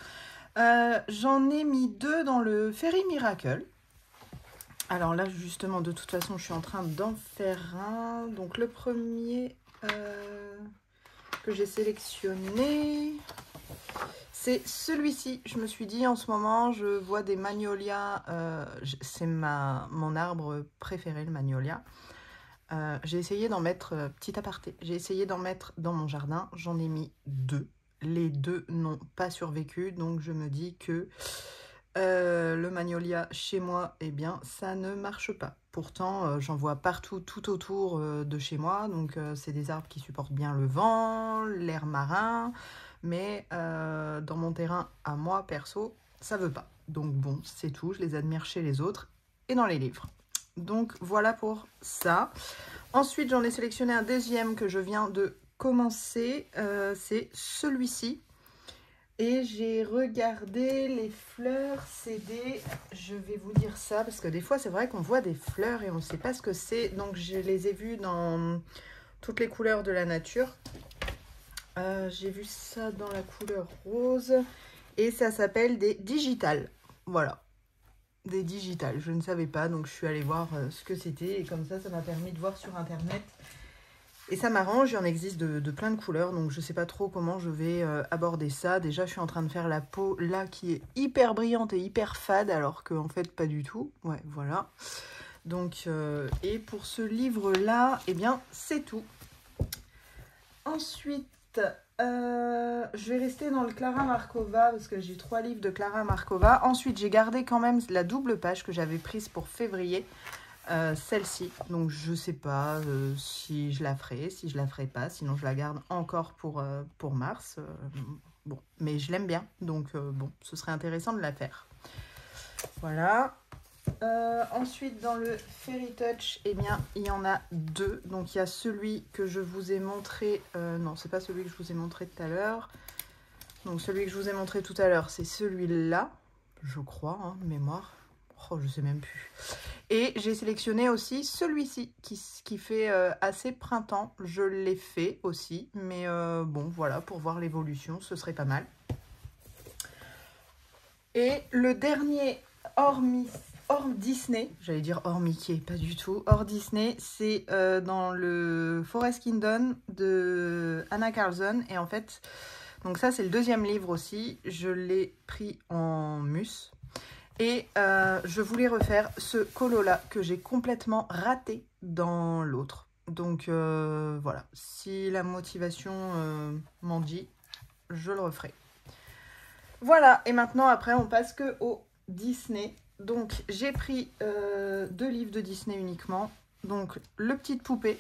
J'en ai mis 2 dans le Fairy Miracle. Alors là, justement, de toute façon, je suis en train d'en faire un. Donc, le premier que j'ai sélectionné, c'est celui-ci. Je me suis dit, en ce moment, je vois des magnolias. C'est mon arbre préféré, le magnolia. J'ai essayé d'en mettre, petit aparté, j'ai essayé d'en mettre dans mon jardin. J'en ai mis 2. Les 2 n'ont pas survécu, donc je me dis que le magnolia chez moi, eh bien, ça ne marche pas. Pourtant, j'en vois partout, tout autour de chez moi. Donc, c'est des arbres qui supportent bien le vent, l'air marin. Mais dans mon terrain, à moi, perso, ça veut pas. Donc, bon, c'est tout. Je les admire chez les autres et dans les livres. Donc, voilà pour ça. Ensuite, j'en ai sélectionné un deuxième que je viens de commencer. C'est celui-ci. Et j'ai regardé les fleurs CD. Je vais vous dire ça parce que des fois, c'est vrai qu'on voit des fleurs et on ne sait pas ce que c'est. Donc, je les ai vues dans toutes les couleurs de la nature. J'ai vu ça dans la couleur rose. Et ça s'appelle des digitales. Voilà. Des digitales. Je ne savais pas, donc je suis allée voir ce que c'était. Et comme ça m'a permis de voir sur Internet. Et ça m'arrange, il en existe de plein de couleurs, donc je ne sais pas trop comment je vais aborder ça. Déjà, je suis en train de faire la peau là qui est hyper brillante et hyper fade, alors qu'en fait, pas du tout. Ouais, voilà. Donc, et pour ce livre-là, eh bien, c'est tout. Ensuite, je vais rester dans le Clara Markova, parce que j'ai 3 livres de Clara Markova. Ensuite, j'ai gardé quand même la double page que j'avais prise pour février. Celle-ci, donc je sais pas si je la ferai, si je la ferai pas, sinon je la garde encore pour mars. Bon, mais je l'aime bien, donc bon, ce serait intéressant de la faire. Voilà. Ensuite, dans le Fairy Touch, eh bien, il y en a 2. Donc, il y a celui que je vous ai montré. Non, c'est pas celui que je vous ai montré tout à l'heure. Donc, celui que je vous ai montré tout à l'heure, c'est celui-là, je crois, hein, de mémoire. Oh, je sais même plus. Et j'ai sélectionné aussi celui-ci qui fait assez printemps. Je l'ai fait aussi, mais bon, voilà, pour voir l'évolution, ce serait pas mal. Et le dernier hors Disney, j'allais dire hors Mickey, pas du tout, hors Disney, c'est dans le Forest Kingdom de Anna Carlson. Et en fait, donc ça c'est le deuxième livre aussi, je l'ai pris en mus. Et je voulais refaire ce colo-là que j'ai complètement raté dans l'autre. Donc voilà, si la motivation m'en dit, je le referai. Voilà, et maintenant après on passe que au Disney. Donc j'ai pris 2 livres de Disney uniquement. Donc le Petite Poupée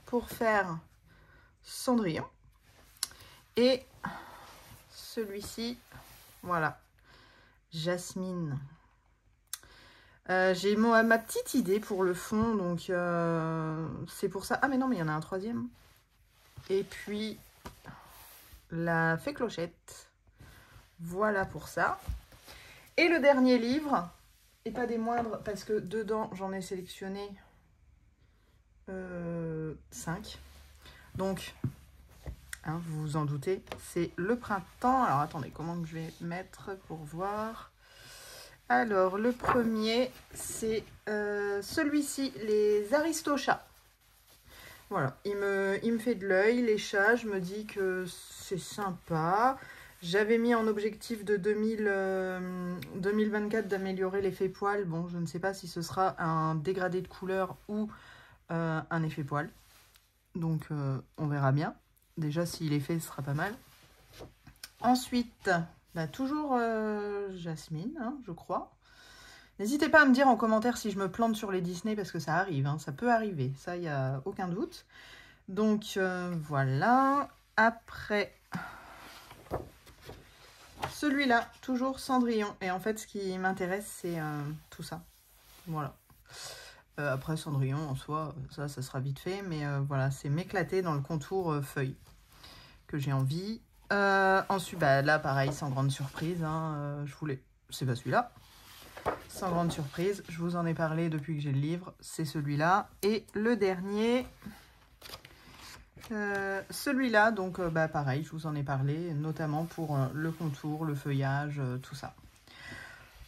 pour faire Cendrillon. Et celui-ci, voilà, Jasmine. J'ai ma petite idée pour le fond, donc c'est pour ça. Ah mais non, mais il y en a un troisième. Et puis, la Fée Clochette. Voilà pour ça. Et le dernier livre, et pas des moindres, parce que dedans, j'en ai sélectionné 5. Donc, Hein, vous vous en doutez, c'est le printemps. Alors attendez, comment que je vais mettre pour voir? Alors le premier, c'est celui-ci, les Aristochats. Voilà, il me fait de l'œil, les chats, je me dis que c'est sympa. J'avais mis en objectif de 2024 d'améliorer l'effet poil. Bon, je ne sais pas si ce sera un dégradé de couleur ou un effet poil. Donc, on verra bien. Déjà, s'il est fait, ce sera pas mal. Ensuite, bah, toujours Jasmine, hein, je crois. N'hésitez pas à me dire en commentaire si je me plante sur les Disney, parce que ça arrive, hein, ça peut arriver. Ça, il n'y a aucun doute. Donc, voilà. Après... celui-là, toujours Cendrillon. Et en fait, ce qui m'intéresse, c'est tout ça. Voilà. Après, Cendrillon, en soi, ça sera vite fait. Mais voilà, c'est m'éclater dans le contour feuille que j'ai envie. Ensuite, bah, là, pareil, sans grande surprise. Hein, je voulais... c'est pas celui-là. Sans grande surprise, je vous en ai parlé depuis que j'ai le livre. C'est celui-là. Et le dernier... celui-là, donc bah, pareil, je vous en ai parlé, notamment pour le contour, le feuillage, tout ça.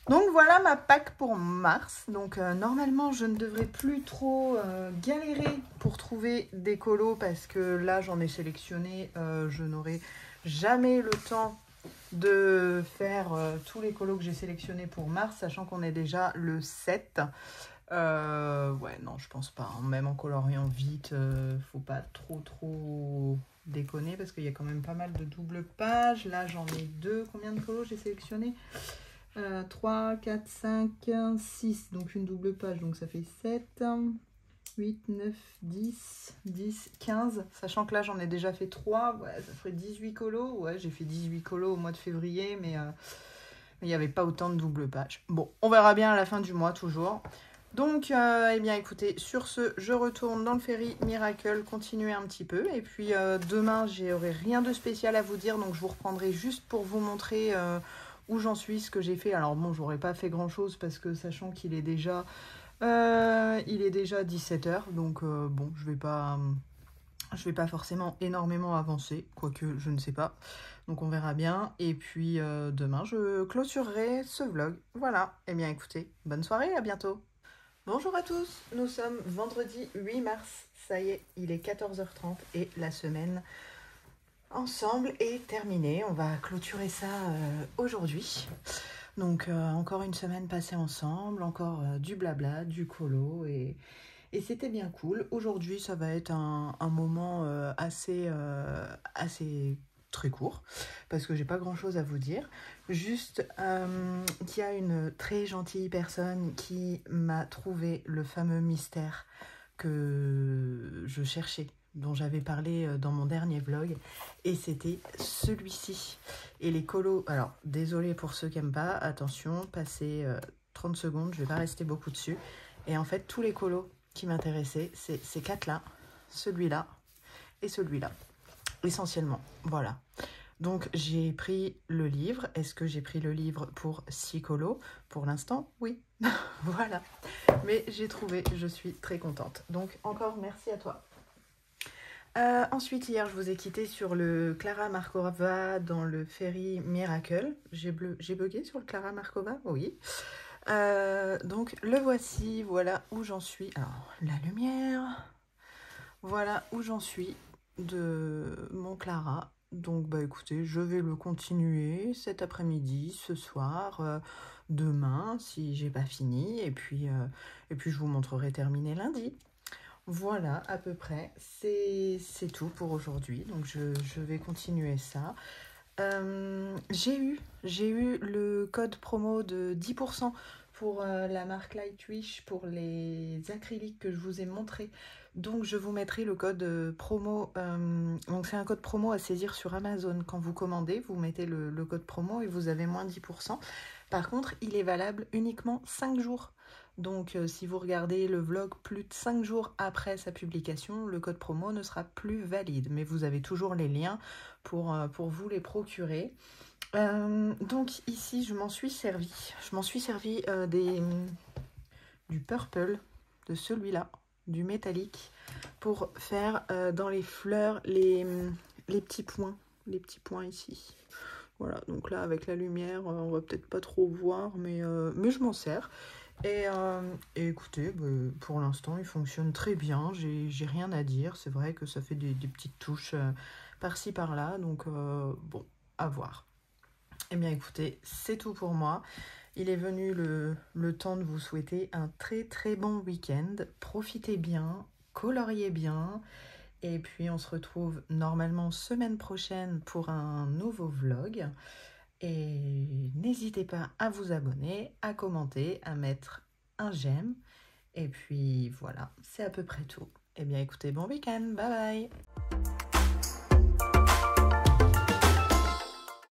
Donc voilà ma pack pour mars. Donc normalement, je ne devrais plus trop galérer pour trouver des colos parce que là, j'en ai sélectionné. Je n'aurai jamais le temps de faire tous les colos que j'ai sélectionnés pour mars, sachant qu'on est déjà le 7. Ouais, non, je pense pas. Même en coloriant vite, faut pas trop déconner parce qu'il y a quand même pas mal de doubles pages. Là, j'en ai 2. Combien de colos j'ai sélectionné? 3, 4, 5, 6. Donc une double page, donc ça fait 7, 8, 9, 10, 10, 15. Sachant que là, j'en ai déjà fait 3. Ouais, ça ferait 18 colos. Ouais, j'ai fait 18 colos au mois de février, mais il n'y avait pas autant de double pages. Bon, on verra bien à la fin du mois, toujours. Donc, eh bien, écoutez, sur ce, je retourne dans le Fairy Miracle, continuer un petit peu. Et puis, demain, j'aurai rien de spécial à vous dire, donc je vous reprendrai juste pour vous montrer où j'en suis, ce que j'ai fait. Alors bon, j'aurais pas fait grand-chose parce que, sachant qu'il est déjà, 17 h, donc bon, je vais pas forcément énormément avancer, quoique je ne sais pas. Donc on verra bien. Et puis demain, je clôturerai ce vlog. Voilà. Eh bien, écoutez, bonne soirée, à bientôt. Bonjour à tous, nous sommes vendredi 8 mars. Ça y est, il est 14h30 et la semaine ensemble est terminée. On va clôturer ça aujourd'hui. Donc encore une semaine passée ensemble, encore du blabla, du colo et c'était bien cool. Aujourd'hui, ça va être un moment assez très court parce que j'ai pas grand chose à vous dire. Juste qu'il y a une très gentille personne qui m'a trouvé le fameux mystère que je cherchais, dont j'avais parlé dans mon dernier vlog, et c'était celui-ci. Et les colos, alors désolé pour ceux qui n'aiment pas, attention, passez 30 secondes, je vais pas rester beaucoup dessus. Et en fait, tous les colos qui m'intéressaient, c'est ces 4-là, celui-là et celui-là, essentiellement, voilà. Donc j'ai pris le livre. Est-ce que j'ai pris le livre pour 6 colos? Pour l'instant, oui. Voilà. Mais j'ai trouvé, je suis très contente. Donc encore merci à toi. Ensuite, hier, je vous ai quitté sur le Clara Markova dans le Fairy Miracle. J'ai bugué sur le Clara Markova? Oui. Donc le voici, voilà où j'en suis. Alors, la lumière. Voilà où j'en suis de mon Clara. Donc bah écoutez, je vais le continuer cet après-midi, ce soir, demain si j'ai pas fini, et puis je vous montrerai terminé lundi. Voilà, à peu près, c'est tout pour aujourd'hui, donc je vais continuer ça. J'ai eu le code promo de 10% pour la marque Lightwish pour les acryliques que je vous ai montré. Donc je vous mettrai le code promo. Donc c'est un code promo à saisir sur Amazon. Quand vous commandez, vous mettez le code promo et vous avez moins 10%. Par contre, il est valable uniquement 5 jours. Donc si vous regardez le vlog plus de 5 jours après sa publication, le code promo ne sera plus valide. Mais vous avez toujours les liens pour vous les procurer. Donc ici, je m'en suis servi. Je m'en suis servi du purple, de celui-là, du métallique, pour faire dans les fleurs, les les petits points ici. Voilà, donc là avec la lumière, on va peut-être pas trop voir, mais je m'en sers. Et écoutez, pour l'instant, il fonctionne très bien, j'ai rien à dire. C'est vrai que ça fait des petites touches par-ci par-là, donc bon, à voir. Eh bien écoutez, c'est tout pour moi. Il est venu le temps de vous souhaiter un très très bon week-end. Profitez bien, coloriez bien. Et puis on se retrouve normalement semaine prochaine pour un nouveau vlog. Et n'hésitez pas à vous abonner, à commenter, à mettre un j'aime. Et puis voilà, c'est à peu près tout. Eh bien écoutez, bon week-end, bye bye!